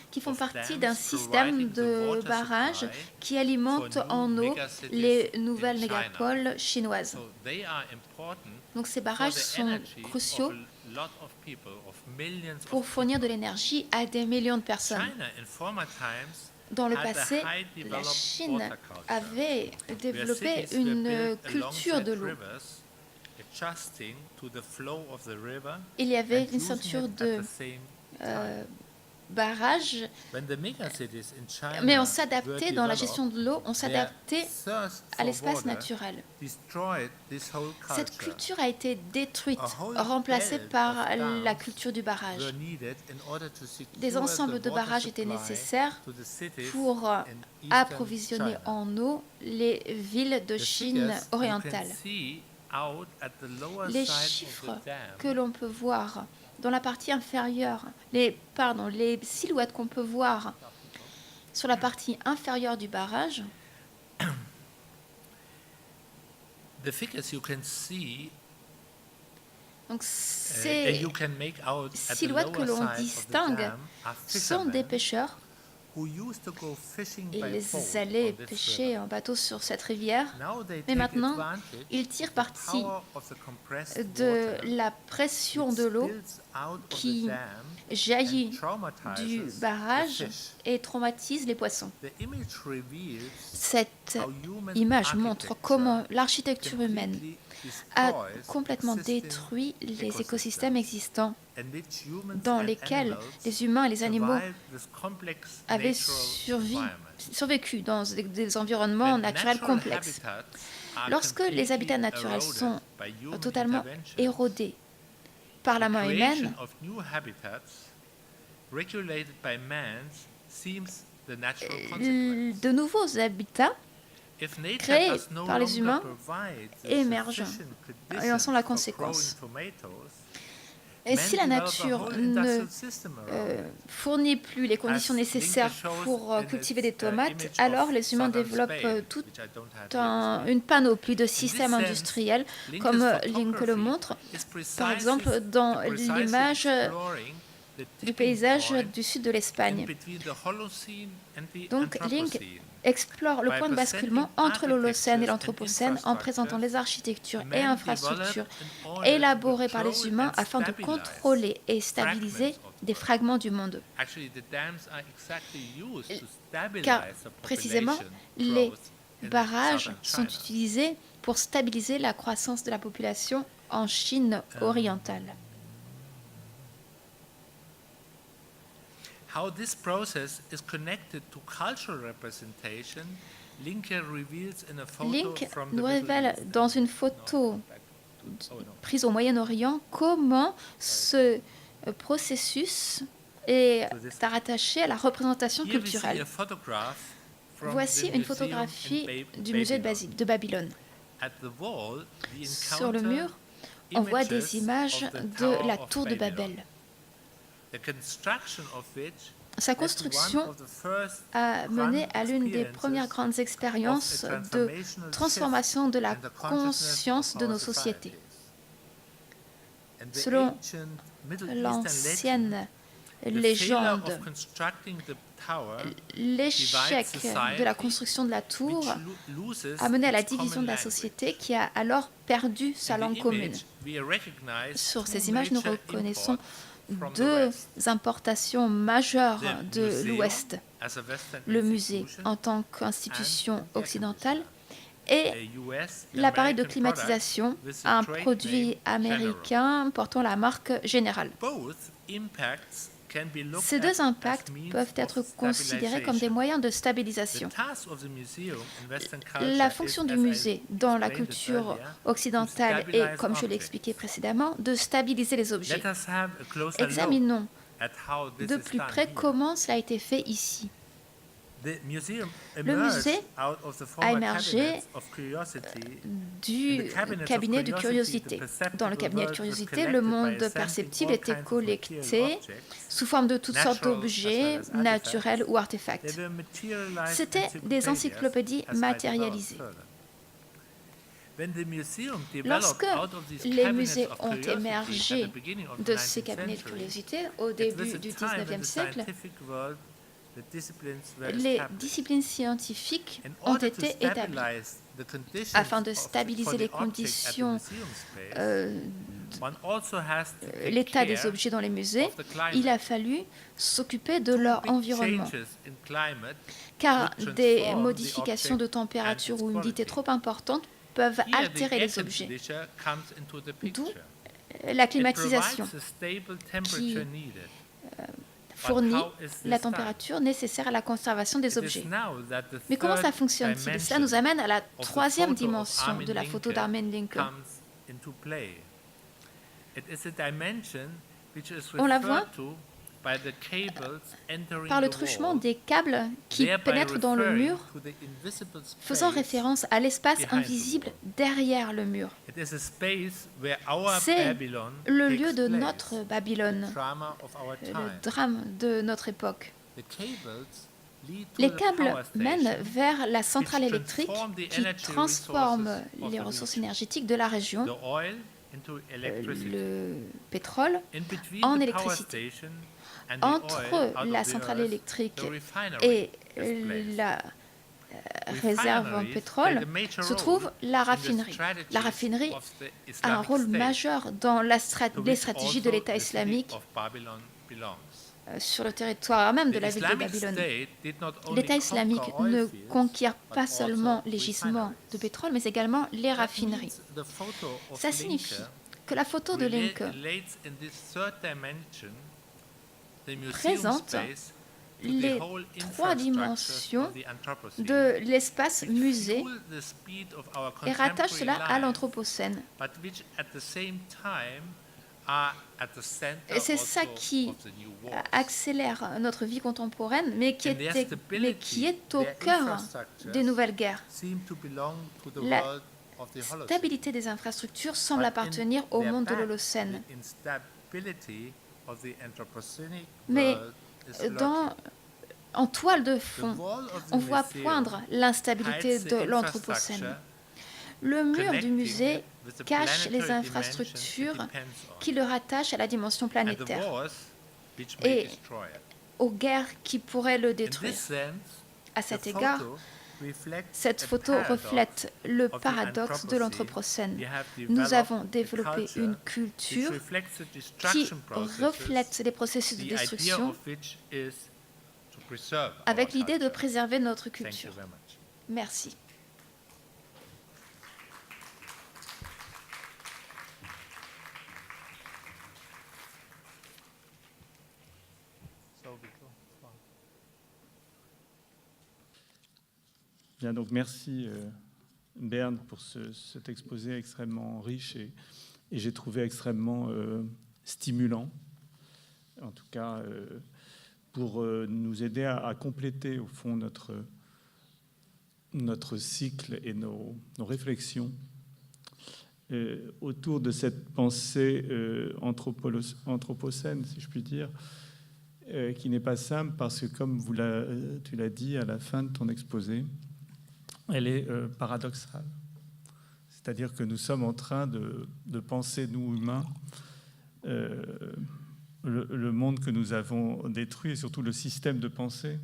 S3: qui font partie d'un système de barrages qui alimente en eau les nouvelles mégapoles chinoises. Donc ces barrages sont cruciaux pour fournir de l'énergie à des millions de personnes. Dans le passé, la Chine avait développé une culture de l'eau. Il y avait une ceinture de barrages, mais on s'adaptait dans la gestion de l'eau, on s'adaptait à l'espace naturel. Cette culture a été détruite, remplacée par la culture du barrage. Des ensembles de barrages étaient nécessaires pour approvisionner en eau les villes de Chine orientale. Les chiffres que l'on peut voir dans la partie inférieure, les silhouettes qu'on peut voir sur la partie inférieure du barrage, donc ces silhouettes que l'on distingue sont des pêcheurs. Ils allaient pêcher en bateau sur cette rivière, mais maintenant, ils tirent parti de la pression de l'eau qui jaillit du barrage et traumatise les poissons. Cette image montre comment l'architecture humaine a complètement détruit les écosystèmes existants dans lesquels les humains et les animaux avaient survécu dans des environnements naturels complexes. Lorsque les habitats naturels sont totalement érodés par la main humaine, de nouveaux habitats créés par les humains émergent et en sont la conséquence. Et si la nature ne fournit plus les conditions nécessaires pour cultiver des tomates, alors les humains développent toute une panoplie de systèmes industriels, comme Linke le montre, par exemple dans l'image du paysage du sud de l'Espagne. Donc Linke explore le point de basculement entre l'Holocène et l'Anthropocène en présentant les architectures et infrastructures élaborées par les humains afin de contrôler et stabiliser des fragments du monde. Car précisément, les barrages sont utilisés pour stabiliser la croissance de la population en Chine orientale.
S2: How this process is connected to cultural representation, Linke reveals in a photo from the
S3: nous révèle dans une photo prise au Moyen-Orient comment ce processus est rattaché à la représentation culturelle. Voici une photographie du musée de Babylone. Sur le mur, on voit des images de la tour de Babel. Sa construction a mené à l'une des premières grandes expériences de transformation de la conscience de nos sociétés. Selon l'ancienne légende, l'échec de la construction de la tour a mené à la division de la société qui a alors perdu sa langue commune. Sur ces images, nous reconnaissons deux importations majeures de l'Ouest, le musée en tant qu'institution occidentale et l'appareil de climatisation, un produit américain portant la marque General. Ces deux impacts peuvent être considérés comme des moyens de stabilisation. La fonction du musée dans la culture occidentale est, comme je l'ai expliqué précédemment, de stabiliser les objets. Examinons de plus près comment cela a été fait ici. Le musée a émergé du cabinet de curiosité. Dans le cabinet de curiosité, le monde perceptible était collecté sous forme de toutes sortes d'objets naturels ou artefacts. C'étaient des encyclopédies matérialisées. Lorsque les musées ont émergé de ces cabinets de curiosité au début du XIXe siècle, les disciplines scientifiques ont été établies. Afin de stabiliser les conditions, l'état des objets dans les musées, il a fallu s'occuper de leur environnement. Car des modifications de température ou humidité trop importantes peuvent altérer les objets. D'où la climatisation qui fournit la température nécessaire à la conservation des objets. Mais comment ça fonctionne-t-il? Cela nous amène à la troisième dimension de la photo d'Armen Linke. On la voit par le truchement des câbles qui pénètrent dans le mur, faisant référence à l'espace invisible derrière le mur. C'est le lieu de notre Babylone, le drame de notre époque. Les câbles mènent vers la centrale électrique qui transforme les ressources énergétiques de la région, le pétrole, en électricité. Entre la centrale électrique et la réserve en pétrole se trouve la raffinerie. La raffinerie a un rôle majeur dans les stratégies de l'État islamique sur le territoire même de la ville de Babylone. L'État islamique ne conquiert pas seulement les gisements de pétrole, mais également les raffineries. Ça signifie que la photo de Linke présente les trois dimensions de l'espace musée et rattache cela à l'Anthropocène. Et c'est ça qui accélère notre vie contemporaine, mais qui est au cœur des nouvelles guerres. La stabilité des infrastructures semble appartenir au monde de l'Holocène. Mais en toile de fond, on voit poindre l'instabilité de l'Anthropocène. Le mur du musée cache les infrastructures qui le rattachent à la dimension planétaire et aux guerres qui pourraient le détruire. À cet égard, cette photo reflète le paradoxe de l'Anthropocène. Nous avons développé une culture qui reflète les processus de destruction avec l'idée de préserver notre culture. Merci.
S1: Bien, donc merci Bernd pour cet exposé extrêmement riche et j'ai trouvé extrêmement stimulant, en tout cas pour nous aider à compléter au fond notre cycle et nos réflexions autour de cette pensée anthropocène, si je puis dire, qui n'est pas simple parce que, comme tu l'as dit à la fin de ton exposé, elle est paradoxale. C'est-à-dire que nous sommes en train de penser, nous humains, le monde que nous avons détruit et surtout le système de pensée,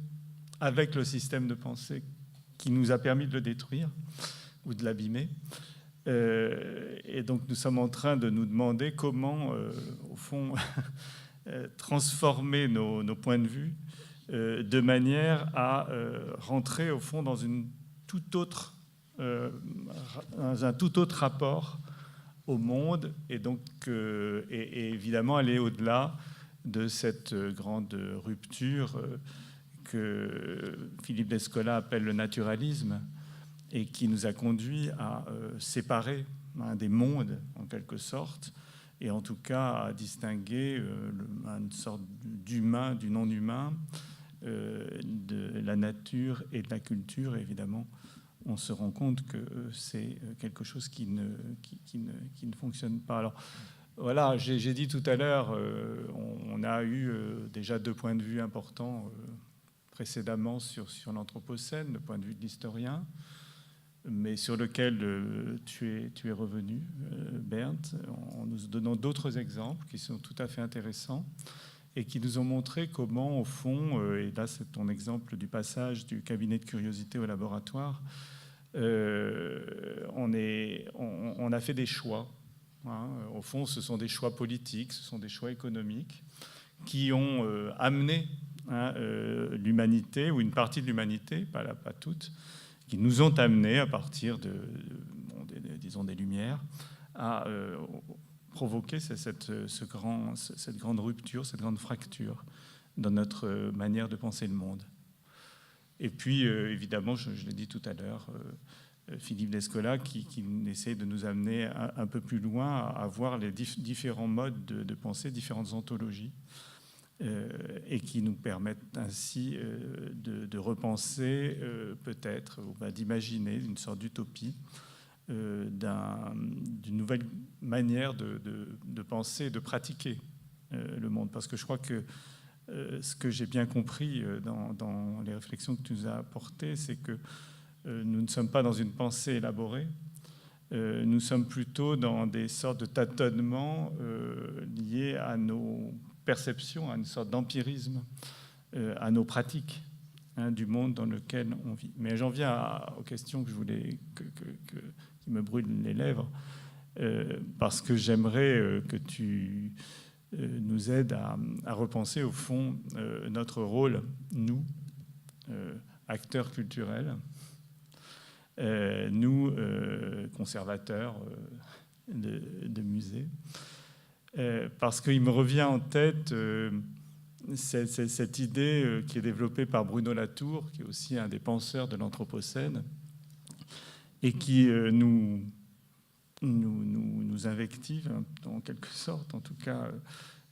S1: avec le système de pensée qui nous a permis de le détruire ou de l'abîmer. Et donc nous sommes en train de nous demander comment, au fond, transformer nos points de vue de manière à rentrer, au fond, dans un tout autre rapport au monde, et donc et évidemment aller au-delà de cette grande rupture que Philippe Descola appelle le naturalisme, et qui nous a conduit à séparer des mondes, en quelque sorte, et en tout cas à distinguer une sorte d'humain, du non-humain, de la nature et de la culture. Et évidemment, on se rend compte que c'est quelque chose qui ne fonctionne pas. Alors, voilà, j'ai dit tout à l'heure, on a eu déjà 2 points de vue importants précédemment sur l'Anthropocène, le point de vue de l'historien, mais sur lequel tu es revenu, Bernd, en nous donnant d'autres exemples qui sont tout à fait intéressants et qui nous ont montré comment, au fond, et là c'est ton exemple du passage du cabinet de curiosité au laboratoire, on a fait des choix. Au fond, ce sont des choix politiques, ce sont des choix économiques qui ont amené l'humanité, ou une partie de l'humanité, pas toute, qui nous ont amenés, à partir disons des Lumières, à provoquer cette grande rupture, cette grande fracture dans notre manière de penser le monde. Et puis, évidemment, je l'ai dit tout à l'heure, Philippe Descola qui essaie de nous amener un peu plus loin à voir les différents modes de pensée, différentes ontologies, et qui nous permettent ainsi de repenser peut-être, ou d'imaginer une sorte d'utopie, d'une nouvelle manière de penser et de pratiquer le monde. Parce que je crois que ce que j'ai bien compris dans les réflexions que tu nous as apportées, c'est que nous ne sommes pas dans une pensée élaborée, nous sommes plutôt dans des sortes de tâtonnements liés à nos perceptions, à une sorte d'empirisme, à nos pratiques du monde dans lequel on vit. Mais j'en viens aux questions que je voulais qui me brûlent les lèvres, parce que j'aimerais que tu nous aides à repenser au fond notre rôle, nous, acteurs culturels, nous, conservateurs de musées, parce qu'il me revient en tête cette idée qui est développée par Bruno Latour, qui est aussi un des penseurs de l'Anthropocène, et qui nous invective, en quelque sorte, en tout cas,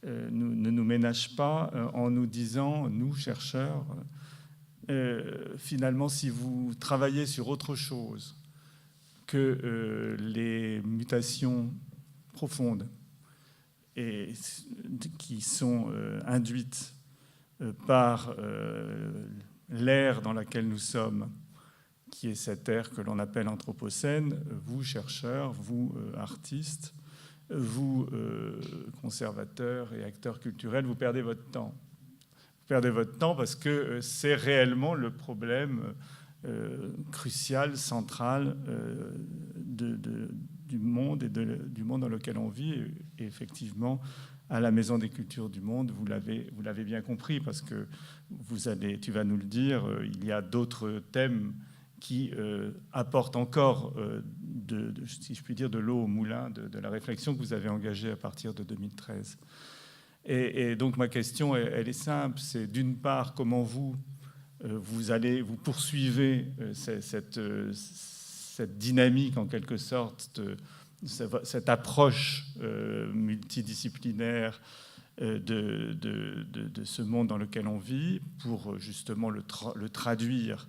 S1: ne nous ménage pas en nous disant, nous, chercheurs, finalement, si vous travaillez sur autre chose que les mutations profondes et qui sont induites par l'ère dans laquelle nous sommes, qui est cette ère que l'on appelle anthropocène, vous, chercheurs, vous, artistes, vous, conservateurs et acteurs culturels, vous perdez votre temps. Vous perdez votre temps parce que c'est réellement le problème crucial, central du monde et du monde dans lequel on vit. Et effectivement, à la Maison des Cultures du Monde, vous l'avez bien compris, parce que tu vas nous le dire, il y a d'autres thèmes qui apportent encore, si je puis dire, de l'eau au moulin de la réflexion que vous avez engagée à partir de 2013. Et donc ma question, elle est simple, c'est d'une part comment vous poursuivez cette dynamique en quelque sorte, cette approche multidisciplinaire de ce monde dans lequel on vit, pour justement le traduire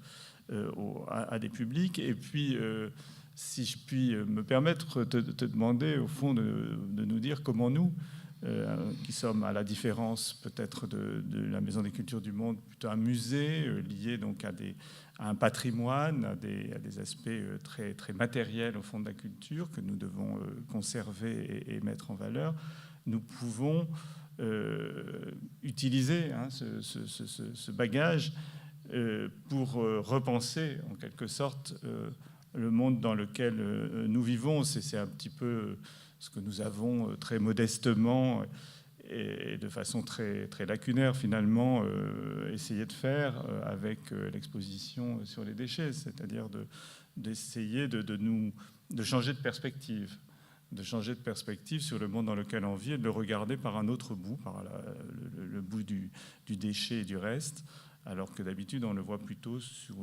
S1: à des publics. Et puis, si je puis me permettre de te demander, au fond, de nous dire comment nous, qui sommes à la différence peut-être de la Maison des Cultures du Monde, plutôt un musée lié donc à un patrimoine, à des aspects très, très matériels au fond de la culture que nous devons conserver et mettre en valeur. Nous pouvons utiliser ce bagage pour repenser en quelque sorte le monde dans lequel nous vivons. C'est un petit peu ce que nous avons très modestement et de façon très, très lacunaire finalement essayé de faire avec l'exposition sur les déchets, c'est-à-dire d'essayer de changer de perspective. De changer de perspective sur le monde dans lequel on vit et de le regarder par un autre bout, par le bout du déchet et du reste, alors que d'habitude on le voit plutôt sous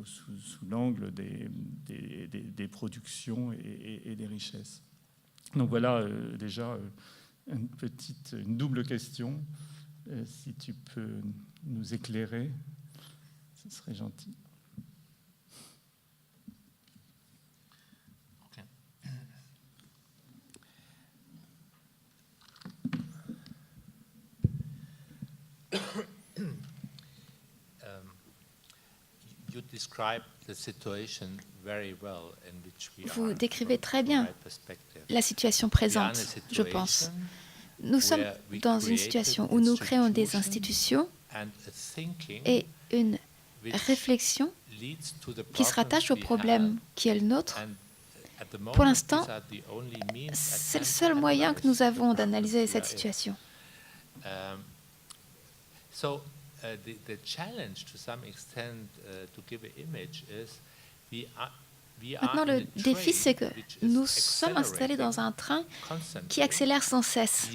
S1: l'angle des productions et des richesses. Donc voilà déjà une double question. Si tu peux nous éclairer, ce serait gentil.
S3: Vous décrivez très bien la situation présente, je pense. Nous sommes dans une situation où nous créons des institutions et une réflexion qui se rattache au problème qui est le nôtre. Pour l'instant, c'est le seul moyen que nous avons d'analyser cette situation.
S2: The challenge, to some extent, to give an image is
S3: Maintenant, le défi, c'est que nous sommes installés dans un train qui accélère sans cesse.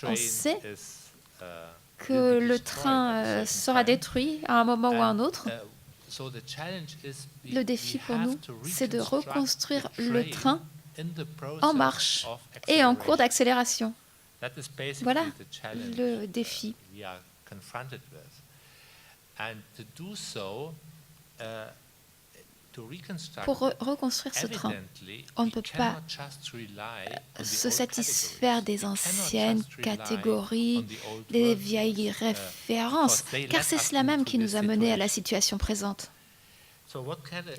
S3: On sait que le train sera détruit à un moment ou à un autre. Le défi pour nous, c'est de reconstruire le train en marche et en cours d'accélération. Voilà le défi. Pour reconstruire ce train, on ne peut pas se satisfaire des anciennes catégories, des vieilles références, car c'est cela même qui nous a menés à la situation présente.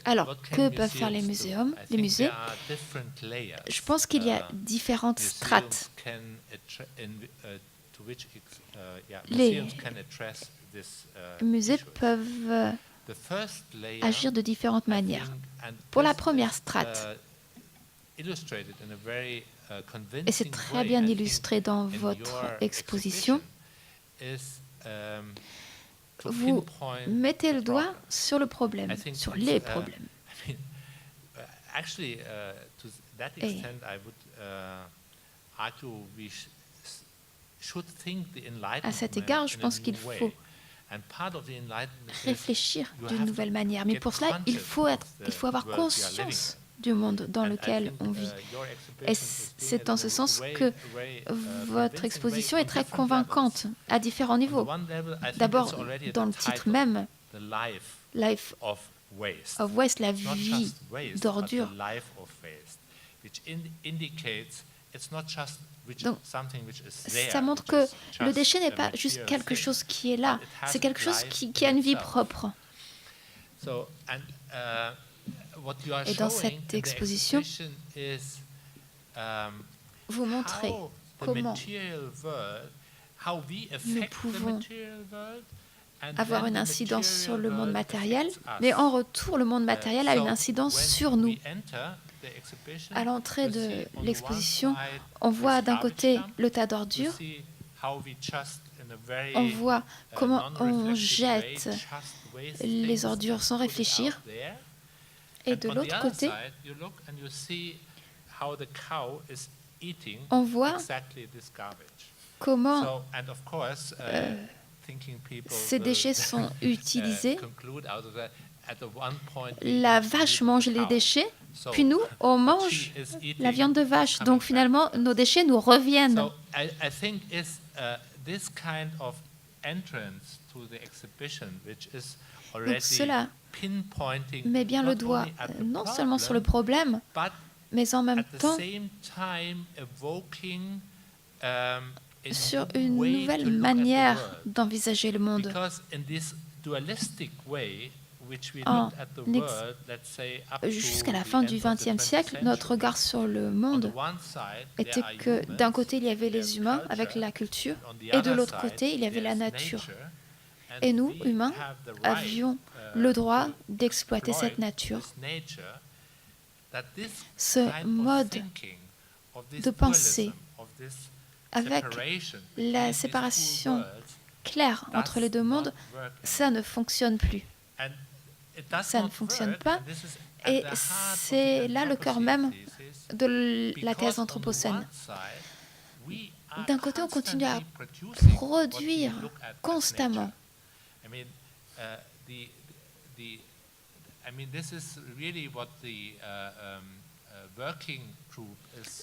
S3: Alors, que peuvent faire les musées? Je pense qu'il y a différentes strates. Les musées peuvent agir de différentes manières. Pour la première strate, et c'est très bien illustré dans votre exposition, vous mettez le doigt sur le problème, sur les problèmes. Et à cet égard, je pense qu'il faut réfléchir d'une nouvelle manière. Mais pour cela, il faut avoir conscience du monde dans lequel on vit. Et c'est en ce sens que votre exposition est très convaincante à différents niveaux. D'abord, dans le titre même, Life of Waste, la vie d'ordure. Donc, ça montre que le déchet n'est pas juste quelque chose qui est là, c'est quelque chose qui a une vie propre. Et dans cette exposition, vous montrez comment nous pouvons avoir une incidence sur le monde matériel, mais en retour, le monde matériel a une incidence sur nous. À l'entrée de l'exposition, on voit d'un côté le tas d'ordures, on voit comment on jette les ordures sans réfléchir, et de l'autre côté, on voit comment ces déchets sont utilisés. La vache mange les déchets, puis nous, on mange la viande de vache. Donc finalement, nos déchets nous reviennent. Donc cela met bien le doigt non seulement sur le problème, mais en même temps sur une nouvelle manière d'envisager le monde. Jusqu'à la fin du XXe siècle, notre regard sur le monde était que d'un côté, il y avait les humains avec la culture, et de l'autre côté, il y avait la nature. Et nous, humains, avions le droit d'exploiter cette nature. Ce mode de pensée, avec la séparation claire entre les deux mondes, ça ne fonctionne plus. Ça ne fonctionne pas. Et c'est là le cœur même de la thèse anthropocène. D'un côté, on continue à produire constamment.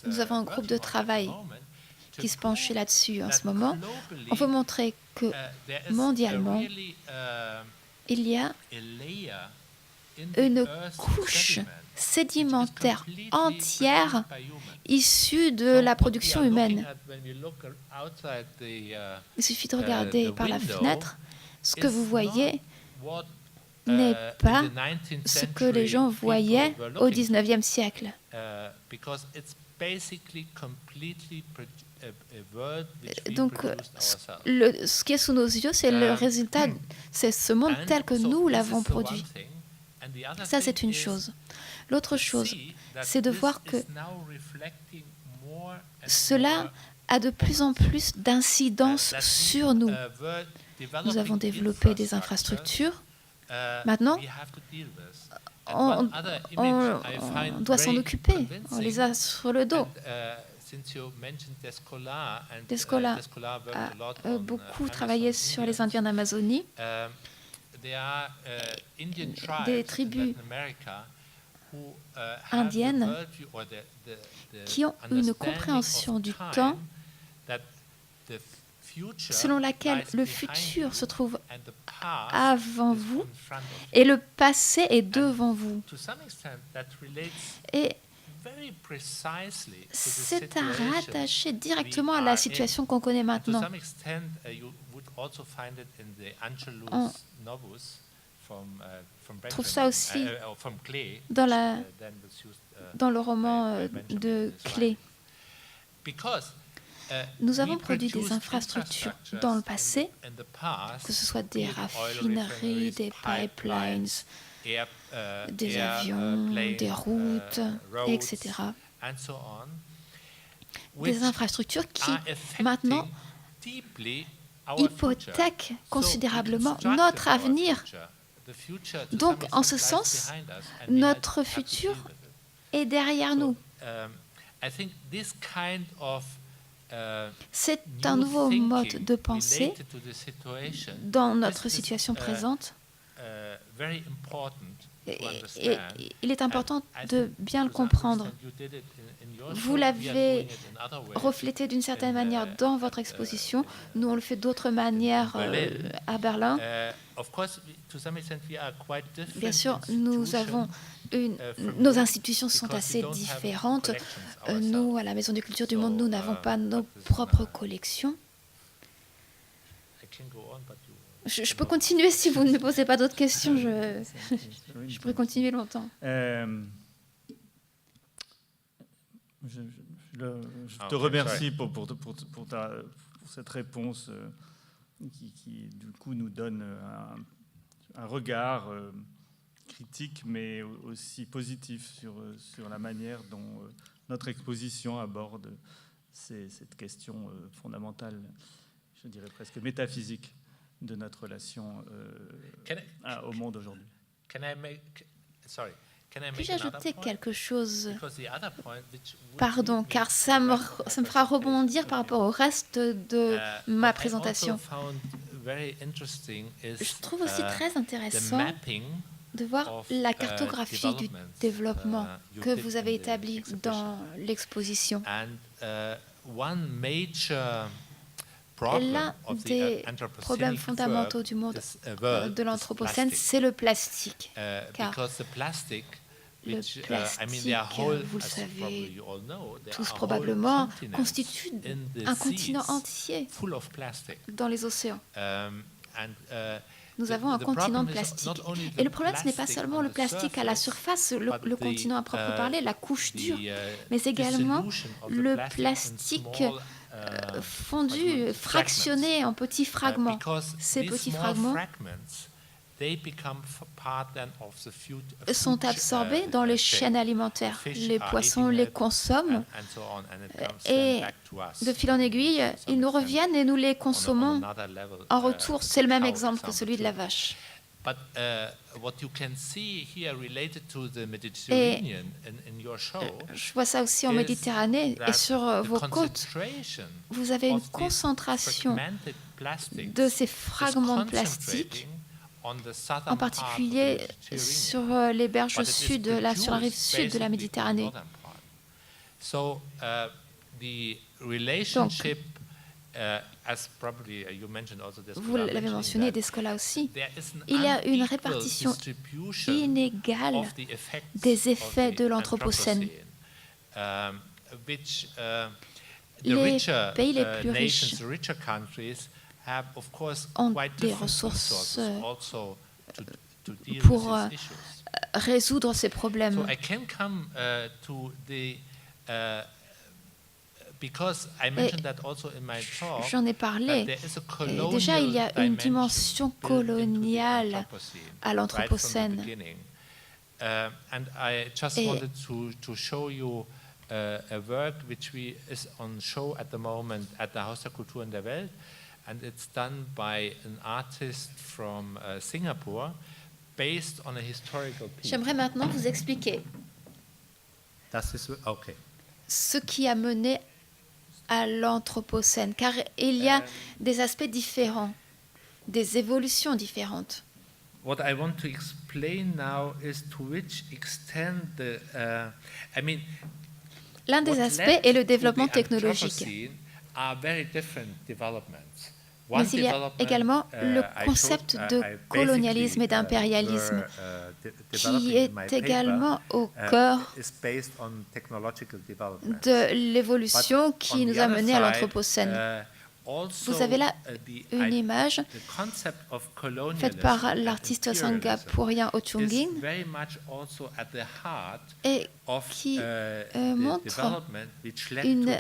S3: Nous avons un groupe de travail qui se penche là-dessus en ce moment. On veut montrer que mondialement, il y a une couche sédimentaire entière issue de la production humaine. Il suffit de regarder par la fenêtre. Ce que vous voyez n'est pas ce que les gens voyaient au XIXe siècle. Donc, ce qui est sous nos yeux, c'est le résultat, c'est ce monde tel que nous l'avons produit. Ça, c'est une chose. L'autre chose, c'est de voir que cela a de plus en plus d'incidence sur nous. Nous avons développé des infrastructures. Maintenant, on doit s'en occuper. On les a sur le dos. Descola a beaucoup travaillé sur les Indiens d'Amazonie. Des tribus indiennes qui ont une compréhension du temps selon laquelle le futur se trouve avant vous et le passé est devant vous. Et c'est à rattacher directement à la situation qu'on connaît maintenant. On trouve ça aussi dans le roman de Clay. Nous avons produit des infrastructures dans le passé, que ce soit des raffineries, des pipelines, des avions, des routes, etc. Des infrastructures qui, maintenant, hypothèquent considérablement notre avenir. Donc, en ce sens, notre futur est derrière nous. C'est un nouveau mode de pensée dans notre situation présente. Et il est important de bien le comprendre. Vous l'avez reflété d'une certaine manière dans votre exposition. Nous, on le fait d'autres manières à Berlin. Bien sûr, nos institutions sont assez différentes. Nous, à la Maison des Cultures du Monde, nous n'avons pas nos propres collections. Je peux continuer si vous ne me posez pas d'autres questions. Je pourrais continuer longtemps.
S1: Je te remercie pour cette réponse qui, du coup, nous donne un regard critique, mais aussi positif sur la manière dont notre exposition aborde cette question fondamentale, je dirais presque métaphysique, de notre relation au monde aujourd'hui.
S3: Puis-je ajouter quelque chose? Pardon, car ça me fera rebondir par rapport au reste de ma présentation. Je trouve aussi très intéressant de voir la cartographie du développement que vous avez établie dans l'exposition. L'un des problèmes fondamentaux du monde de l'Anthropocène, c'est le plastique. Car Le plastique, vous le savez tous probablement, constitue un continent entier dans les océans. Nous avons un continent de plastique. Et le problème, ce n'est pas seulement le plastique à la surface, le continent à proprement parler, la couche dure, mais également le plastique fondu, fractionné en petits fragments. Ces petits fragments sont absorbés dans les chaînes alimentaires. Les poissons les consomment et de fil en aiguille, ils nous reviennent et nous les consommons en retour. C'est le même exemple que celui de la vache. Et je vois ça aussi en Méditerranée et sur vos côtes. Vous avez une concentration de ces fragments de plastique, en particulier sur les berges sud, sur la rive sud de la Méditerranée. Donc, vous l'avez mentionné, Descola aussi, il y a une répartition inégale des effets de l'Anthropocène. Les pays les plus riches ont des ressources pour résoudre ces problèmes. J'en ai parlé. Et déjà, il y a une dimension coloniale à l'Anthropocène.
S2: A work which is on show at the moment at the Haus der Kulturen der Welt, and it's done by an artist from Singapore, based on a historical piece.
S3: J'aimerais maintenant vous expliquer ce qui a mené à l'Anthropocène, car il y a des aspects différents, des évolutions différentes.
S2: What I want to explain now is to which extent
S3: l'un des aspects est le développement technologique. Mais il y a également le concept de colonialisme et d'impérialisme qui est également au cœur de l'évolution qui nous a menés à l'Anthropocène. Vous avez là une image faite par l'artiste singapourien Ho Chung Ging et qui montre une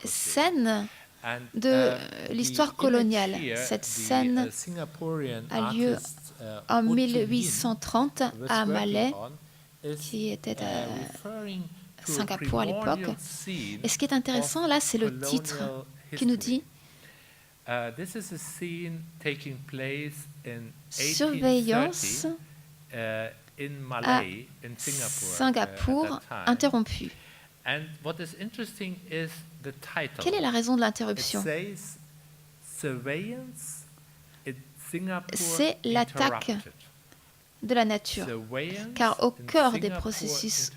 S3: scène de l'histoire coloniale. Cette scène a lieu en 1830 à Malé, qui était à Singapour à l'époque. Et ce qui est intéressant là, c'est le titre qui nous dit surveillance à Singapour interrompue. Quelle est la raison de l'interruption? C'est l'attaque de la nature, car au cœur des processus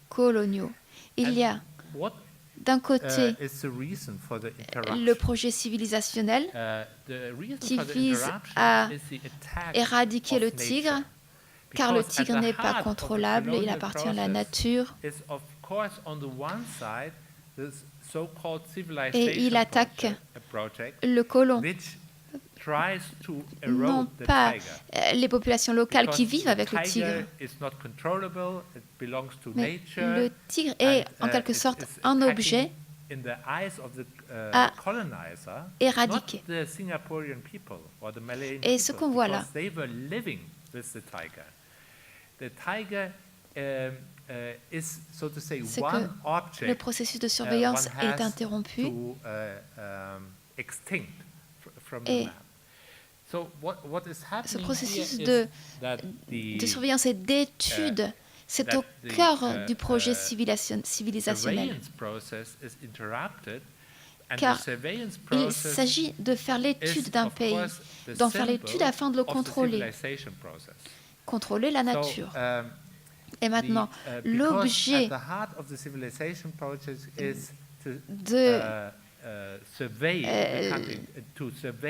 S3: coloniaux, il y a d'un côté le projet civilisationnel qui vise à éradiquer le tigre, car le tigre n'est pas contrôlable, il appartient à la nature. Et il attaque le colon, non pas les populations locales qui vivent avec le tigre. Mais le tigre est en quelque sorte un objet à éradiquer. Et ce qu'on voit là, c'est que le processus de surveillance est interrompu et ce processus de surveillance et d'étude, c'est au cœur du projet civilisationnel. Car il s'agit de faire l'étude d'un pays, d'en faire l'étude afin de le contrôler, contrôler la nature. Et maintenant, l'objet de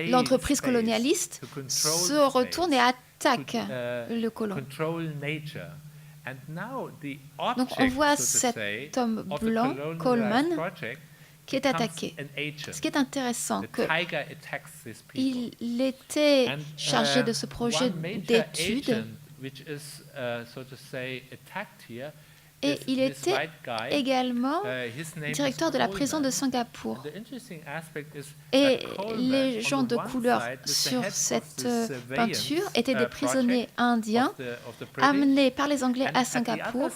S3: l'entreprise colonialiste se retourne et attaque le colon. Donc on voit cet homme blanc, Coleman, qui est attaqué. Ce qui est intéressant, qu'il était chargé de ce projet d'études et il était également directeur de la prison de Singapour. Et les gens de couleur sur cette peinture étaient des prisonniers indiens amenés par les Anglais à Singapour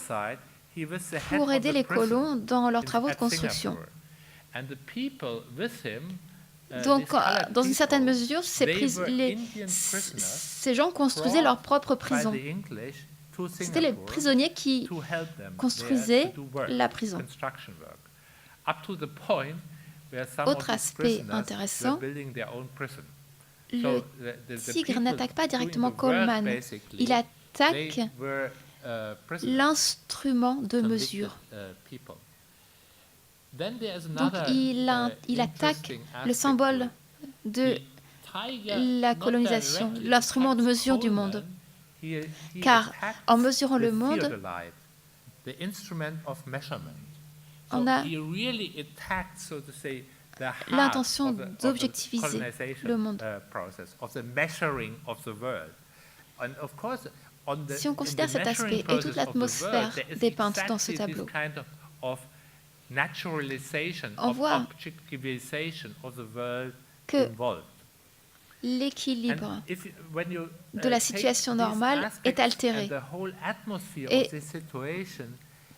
S3: pour aider les colons dans leurs travaux de construction. Donc, dans une certaine mesure, ces gens construisaient leur propre prison. C'était les prisonniers qui construisaient la prison. Autre aspect intéressant, le tigre n'attaque pas directement Coleman, il attaque l'instrument de mesure. Donc il attaque le symbole de la colonisation, l'instrument de mesure du monde. Car en mesurant le monde, on a l'intention d'objectiviser le monde. Si on considère cet aspect et toute l'atmosphère dépeinte dans ce tableau, on voit que l'équilibre de la situation normale est altéré. Et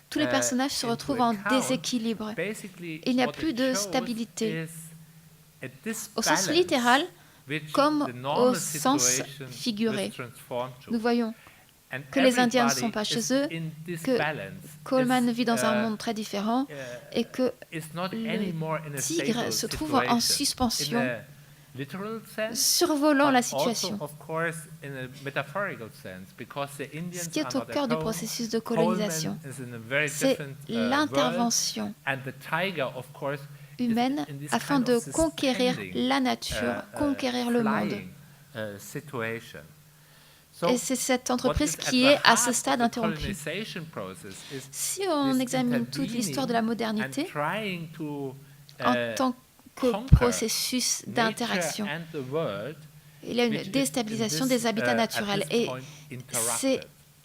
S3: tous les personnages se retrouvent en déséquilibre. Il n'y a plus de stabilité. Au sens littéral, comme au sens figuré. Nous voyons que les Indiens ne sont pas chez eux, que Coleman vit dans un monde très différent et que le tigre se trouve en suspension, survolant la situation. Ce qui est au cœur du processus de colonisation, c'est l'intervention humaine afin de conquérir la nature, conquérir le monde. Et c'est cette entreprise qui est à ce stade interrompue. Si on examine toute l'histoire de la modernité en tant que processus d'interaction, il y a une déstabilisation des habitats naturels. Et c'est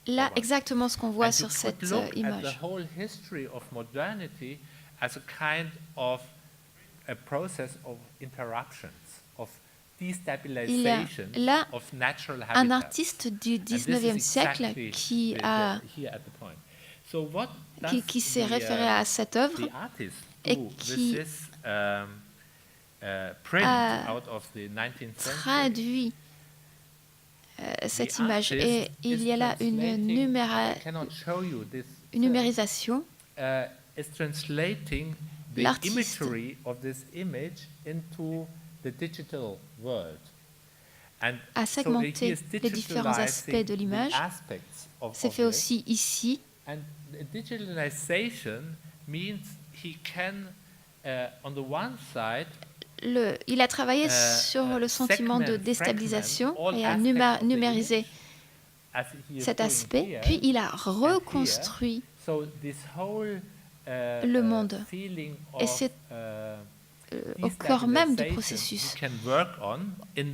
S3: là exactement ce qu'on voit sur cette image. Il y a là un artiste du 19e siècle qui s'est référé à cette œuvre et qui a traduit cette image. Et il y a là une numérisation. L'artiste a segmenté les différents aspects de l'image. C'est fait aussi ici. Il a travaillé sur le sentiment de déstabilisation et a numérisé cet aspect, puis il a reconstruit le monde. Et c'est au cœur même du processus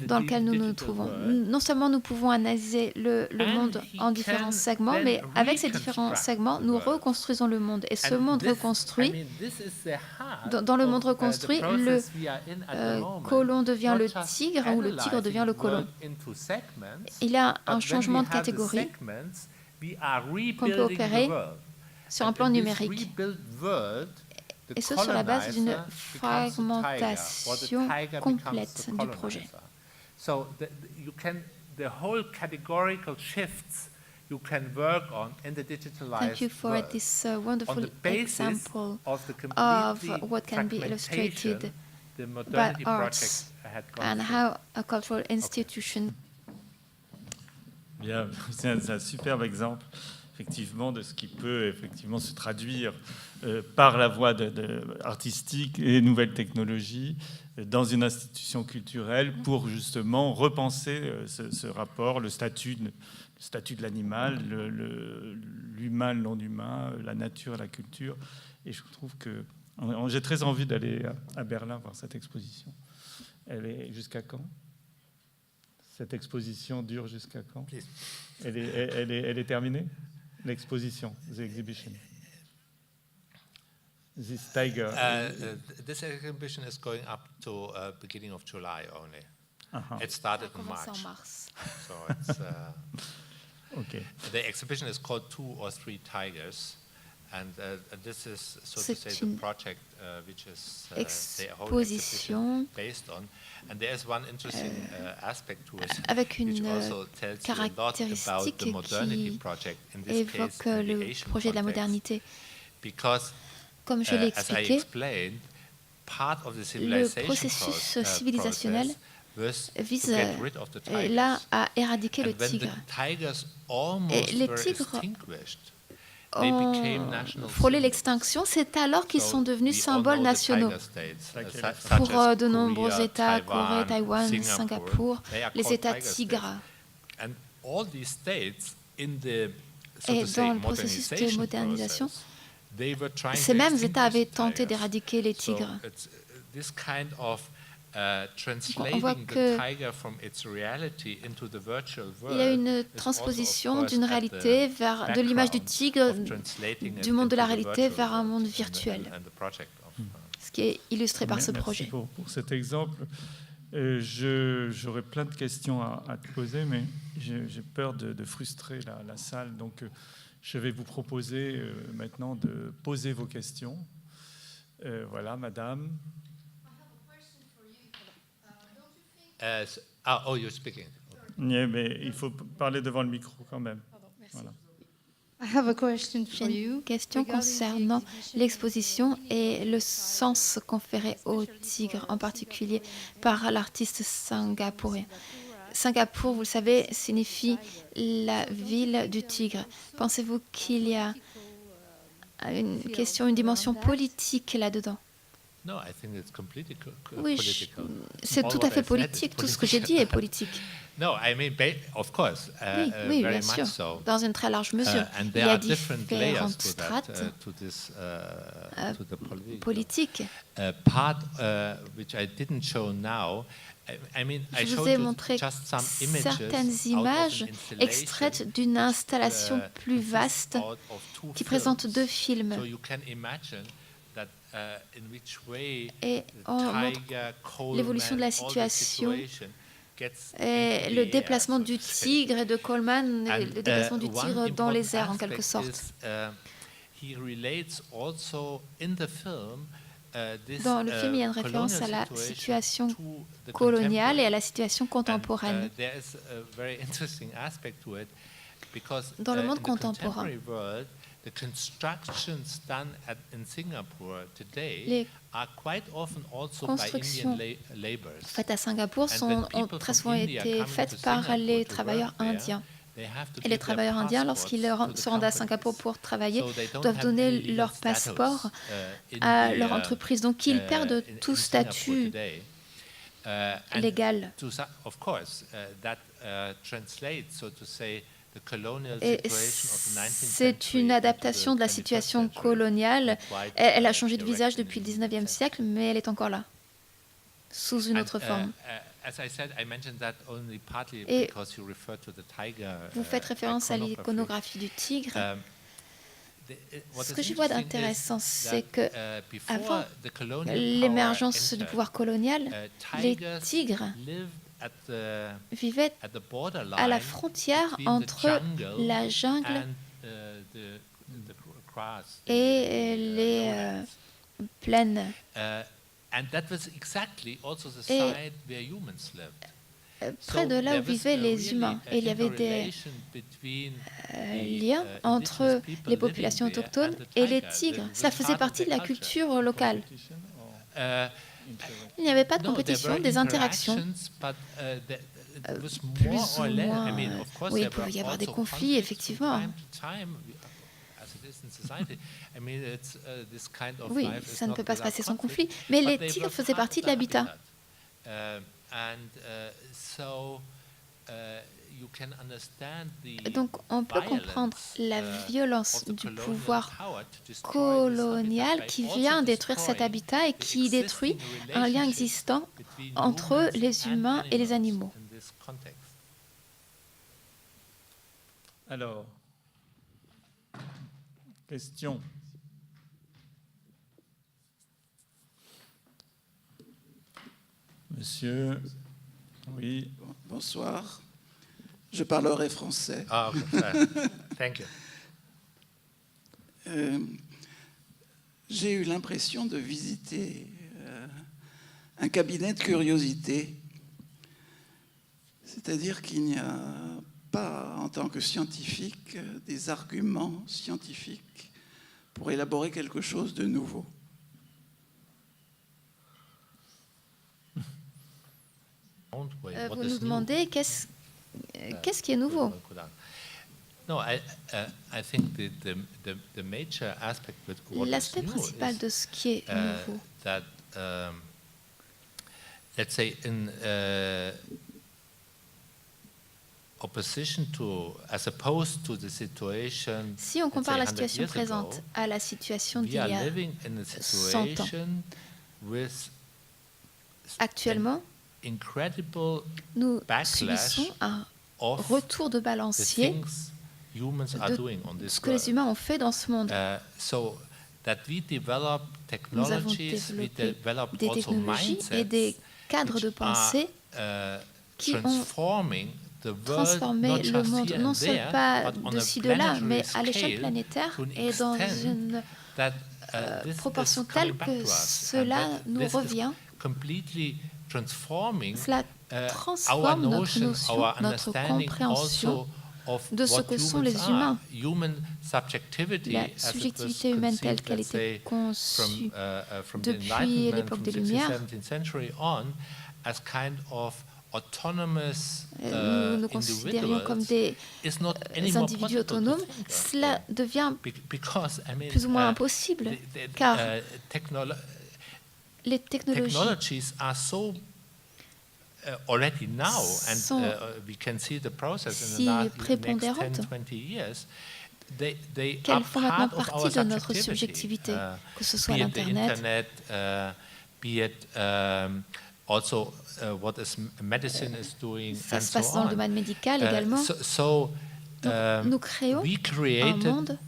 S3: dans lequel nous nous trouvons. Non seulement nous pouvons analyser le monde en différents segments, mais avec ces différents segments, nous reconstruisons le monde. Et ce monde reconstruit, dans le monde reconstruit, le colon devient le tigre ou le tigre devient le colon. Il y a un changement de catégorie qu'on peut opérer sur un plan numérique. Et ce sur la base d'une fragmentation complète du projet. Thank you for this wonderful example of what can be illustrated by arts and how a cultural institution.
S1: Bien, c'est un superbe exemple. effectivement, de ce qui peut effectivement se traduire par la voie artistique et nouvelles technologies dans une institution culturelle pour justement repenser ce rapport, le statut de l'animal, l'humain, le non-humain, la nature, la culture. Et je trouve que j'ai très envie d'aller à Berlin voir cette exposition. Elle est jusqu'à quand? Cette exposition dure jusqu'à quand? Elle est terminée? L'exposition, the exhibition. This tiger.
S2: This exhibition is going up to beginning of July only. It started in March. So it's
S1: okay.
S2: The exhibition is called 2 or 3 Tigers, and this is, so to say, the project which is the whole exhibition based on. And there is one interesting aspect to it,
S3: avec une
S2: which also tells you a lot about the modernity project in this case, in the Asian
S3: projet de la modernité.
S2: Because,
S3: comme je l'ai
S2: as I
S3: expliqué,
S2: explained, part of the
S3: le processus civilisationnel vise là à éradiquer le tigre. Et les tigres ont frôlé l'extinction, c'est alors qu'ils sont devenus symboles nationaux. Pour de nombreux États, Corée, Taïwan, Singapour, les États tigres. Et dans le processus de modernisation, ces mêmes États avaient tenté d'éradiquer les tigres. On voit qu'il y a une transposition d'une réalité de l'image du tigre, du monde de la réalité vers un monde virtuel, ce qui est illustré par ce projet.
S1: Merci pour cet exemple. J'aurais plein de questions à te poser, mais j'ai peur de frustrer la salle. Donc, je vais vous proposer maintenant de poser vos questions. Voilà, madame.
S2: Oh, you're speaking.
S1: Yeah, mais il faut parler devant le micro quand même. Voilà.
S3: J'ai une question concernant l'exposition et le sens conféré au tigre, en particulier par l'artiste singapourien. Singapour, vous le savez, signifie la ville du tigre. Pensez-vous qu'il y a une dimension politique là-dedans? Oui, c'est tout à fait politique. Tout ce que j'ai dit est politique. Oui, bien sûr, dans une très large mesure. Il y a différentes strates politiques. Je vous ai montré certaines images extraites d'une installation plus vaste qui présente 2 films. Et on montre l'évolution de la situation et le déplacement du tigre et de Coleman, le déplacement du tigre dans les airs en quelque sorte. Dans le film, il y a une référence à la situation coloniale et à la situation contemporaine. Dans le monde contemporain, les constructions faites à Singapour ont très souvent été faites par les travailleurs indiens. Et les travailleurs indiens, lorsqu'ils se rendent à Singapour pour travailler, doivent donner leur passeport à leur entreprise. Donc ils perdent tout statut légal. Et c'est une adaptation de la situation coloniale. Elle a changé de visage depuis le 19e siècle, mais elle est encore là, sous une autre forme. Et vous faites référence à l'iconographie du tigre. Ce que je vois d'intéressant, c'est que avant l'émergence du pouvoir colonial, les tigres vivaient à la frontière entre la jungle et les plaines. Et près de là où vivaient les humains. Et il y avait des liens entre les populations autochtones et les tigres. Cela faisait partie de la culture locale. Il n'y avait pas de compétition, des interactions. plus ou moins... Oui, il pouvait y avoir des conflits, effectivement. Oui, ça ne peut pas se passer sans conflit. Mais les tigres faisaient partie de l'habitat. Donc on peut comprendre la violence du pouvoir colonial qui vient détruire cet habitat et qui détruit un lien existant entre les humains et les animaux.
S1: Alors, question. Monsieur, oui.
S4: Bonsoir. Je parlerai français.
S2: Ah, okay. Thank you.
S4: J'ai eu l'impression de visiter un cabinet de curiosité. C'est-à-dire qu'il n'y a pas, en tant que scientifique, des arguments scientifiques pour élaborer quelque chose de nouveau.
S3: Vous nous demandez qu'est-ce qui est nouveau? L'aspect principal de ce qui est nouveau, si on compare la situation présente à la situation d'il y a 100 ans, actuellement, nous subissons un retour de balancier de ce que les humains ont fait dans ce monde. Nous avons développé des technologies et des cadres de pensée qui ont transformé le monde, non seulement pas de ci, de là, mais à l'échelle planétaire et dans une proportion telle que cela nous revient. Cela transforme notre notion, notre compréhension de ce que sont les humains. La subjectivité humaine telle qu'elle était conçue depuis l'époque des Lumières, nous nous considérions comme des individus autonomes, cela devient plus ou moins impossible, car les technologies sont si prépondérantes qu'elles font maintenant partie de notre subjectivité, que ce soit l'Internet, ça se passe dans le domaine médical également. Donc, nous créons un monde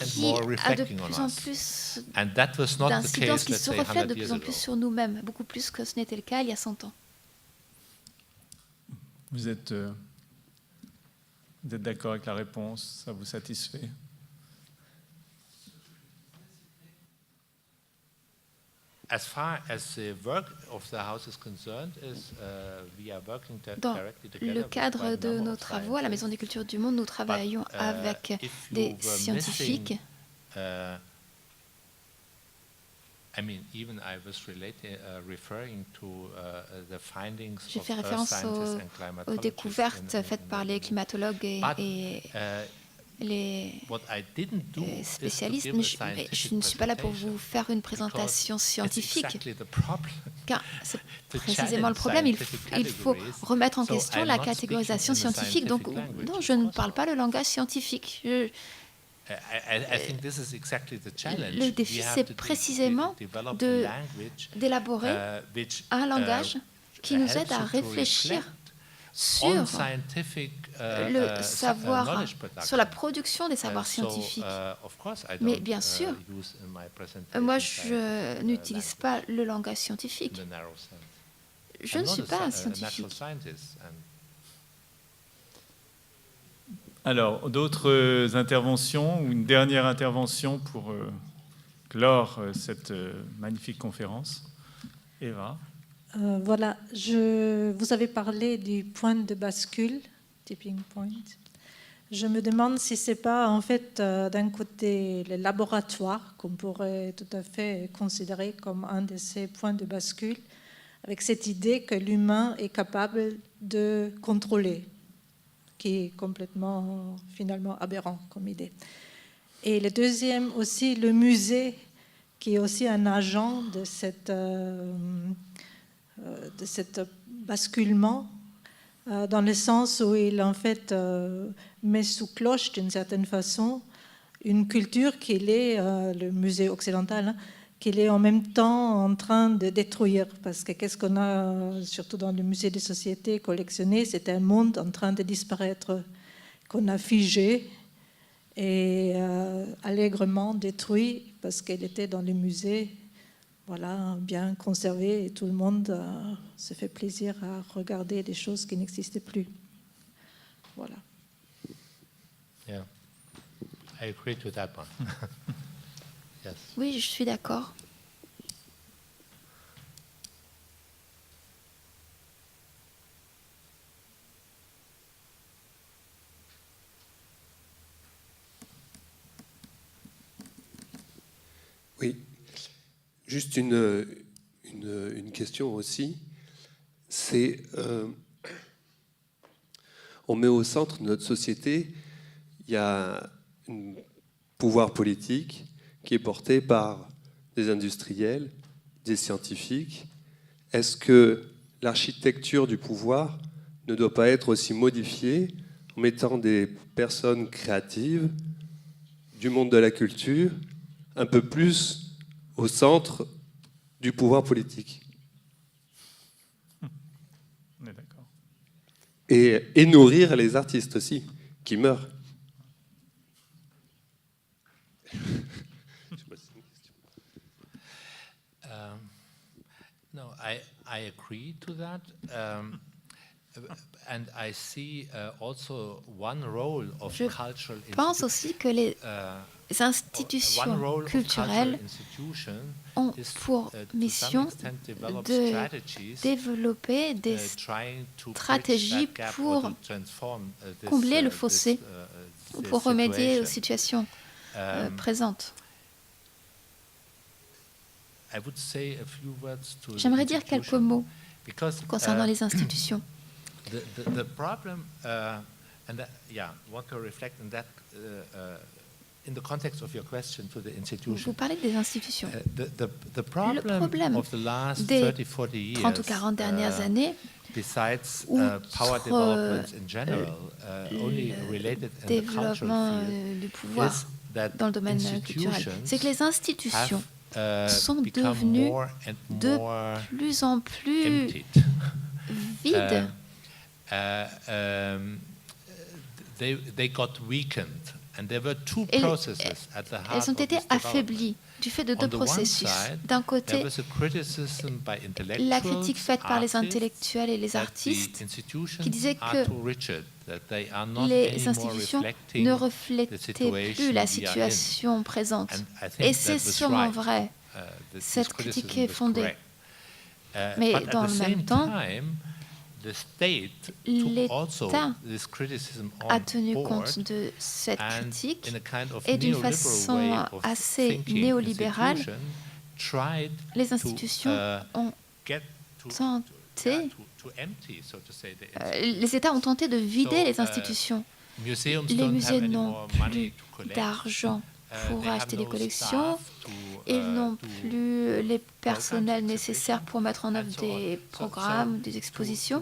S3: qui a de plus en plus d'incidence, qui se reflète de plus en plus sur nous-mêmes, beaucoup plus que ce n'était le cas il y a 100 ans.
S1: Vous êtes d'accord avec la réponse? Ça vous satisfait?
S3: Dans le cadre de nos travaux à la Maison des Cultures du Monde, nous travaillons avec des scientifiques. J'ai fait référence aux découvertes faites par les climatologues et les spécialistes, mais je ne suis pas là pour vous faire une présentation scientifique, car c'est précisément le problème. Il faut remettre en question la catégorisation scientifique. Donc, non, je ne parle pas le langage scientifique. Le défi, c'est précisément d'élaborer un langage qui nous aide à réfléchir sur le savoir, sur la production des savoirs scientifiques. Mais bien sûr, moi, je n'utilise pas le langage scientifique. Je ne suis pas un scientifique.
S1: Alors, d'autres interventions ou une dernière intervention pour clore cette magnifique conférence? Eva?
S5: Voilà, vous avez parlé du point de bascule, tipping point. Je me demande si ce n'est pas en fait d'un côté le laboratoire qu'on pourrait tout à fait considérer comme un de ces points de bascule, avec cette idée que l'humain est capable de contrôler, qui est complètement, finalement, aberrant comme idée. Et le deuxième aussi, le musée, qui est aussi un agent de cet basculement, dans le sens où il, en fait, met sous cloche, d'une certaine façon, une culture qu'il est, le musée occidental, hein, qu'il est en même temps en train de détruire. Parce que qu'est-ce qu'on a, surtout dans le musée des sociétés, collectionné, c'est un monde en train de disparaître, qu'on a figé et allègrement détruit, parce qu'elle était dans le musée, voilà, bien conservée, et tout le monde se fait plaisir à regarder des choses qui n'existaient plus. Voilà.
S2: Yeah. I agree to that one. Yes.
S3: Oui, je suis d'accord.
S6: Oui, juste une question aussi. C'est, on met au centre de notre société, il y a un pouvoir politique qui est porté par des industriels, des scientifiques. Est-ce que l'architecture du pouvoir ne doit pas être aussi modifiée en mettant des personnes créatives du monde de la culture un peu plus au centre du pouvoir politique?
S1: On est d'accord.
S6: Et nourrir les artistes aussi, qui meurent.
S2: No, I agree to that. And I see also one role of cultural
S3: Je pense aussi que les institutions culturelles ont pour mission de développer des stratégies pour combler le fossé, pour remédier aux situations présentes. J'aimerais dire quelques mots concernant les institutions.
S2: The problem, and want to reflect on that in the context of your question to the institution.
S3: Vous parlez des institutions.
S2: The problem
S3: Le problème
S2: of the last
S3: des
S2: 30-40 years,
S3: 30 ou 40 dernières années,
S2: besides power developments in general, only related in the cultural field,
S3: du pouvoir
S2: is that
S3: dans le domaine culturel, c'est que les institutions sont devenues de plus en plus vides.
S2: They got weakened, and there were two processes at the heart
S3: elles ont été
S2: of this
S3: affaiblies du fait de deux processus. D'un côté, la critique faite par les intellectuels et les artistes qui disaient que les institutions ne reflétaient plus la situation présente. Et c'est sûrement vrai. Cette critique est fondée. Mais dans le même temps, l'État a tenu compte de cette critique et d'une façon assez néolibérale, les institutions ont tenté, les États ont tenté de vider les institutions. Les musées n'ont plus d'argent pour acheter des collections, ils n'ont plus les personnels nécessaires pour mettre en œuvre des programmes, des expositions.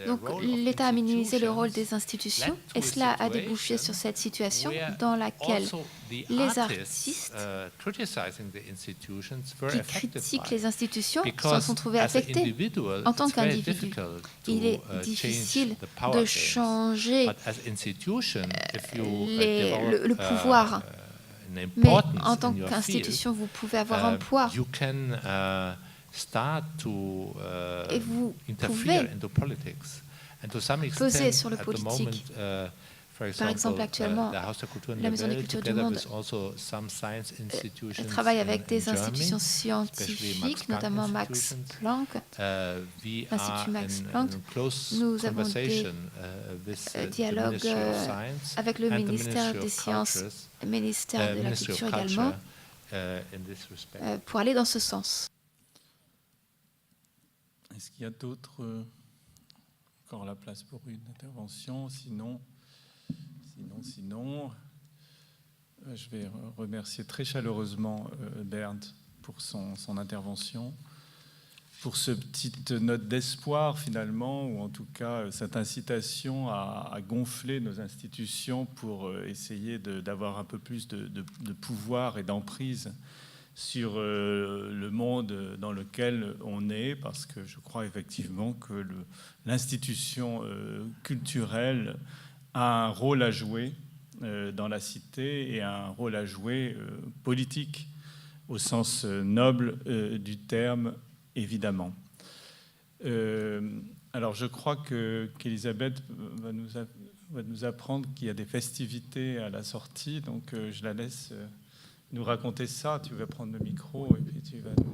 S3: Donc l'État a minimisé le rôle des institutions et cela a débouché sur cette situation dans laquelle les artistes qui critiquent les institutions s'en sont trouvés affectés en tant qu'individus. Il est difficile de changer le pouvoir, mais en tant qu'institution, vous pouvez avoir un poids. Et vous pouvez peser sur le politique. Par exemple, actuellement, la Maison des Cultures du Monde travaille avec des institutions scientifiques, notamment Max Planck, l'Institut Max Planck. Nous avons des dialogues avec le ministère des Sciences, le ministère de la Culture également, pour aller dans ce sens.
S1: Est-ce qu'il y a d'autres... Encore la place pour une intervention? Sinon, je vais remercier très chaleureusement Bernd pour son intervention, pour ce petite note d'espoir finalement, ou en tout cas cette incitation à gonfler nos institutions pour essayer d'avoir un peu plus de pouvoir et d'emprise sur le monde dans lequel on est, parce que je crois effectivement que l'institution culturelle a un rôle à jouer dans la cité et un rôle à jouer politique au sens noble du terme, évidemment. Alors je crois qu'Elisabeth va nous apprendre qu'il y a des festivités à la sortie, donc je la laisse nous raconter ça. Tu vas prendre le micro et puis tu vas nous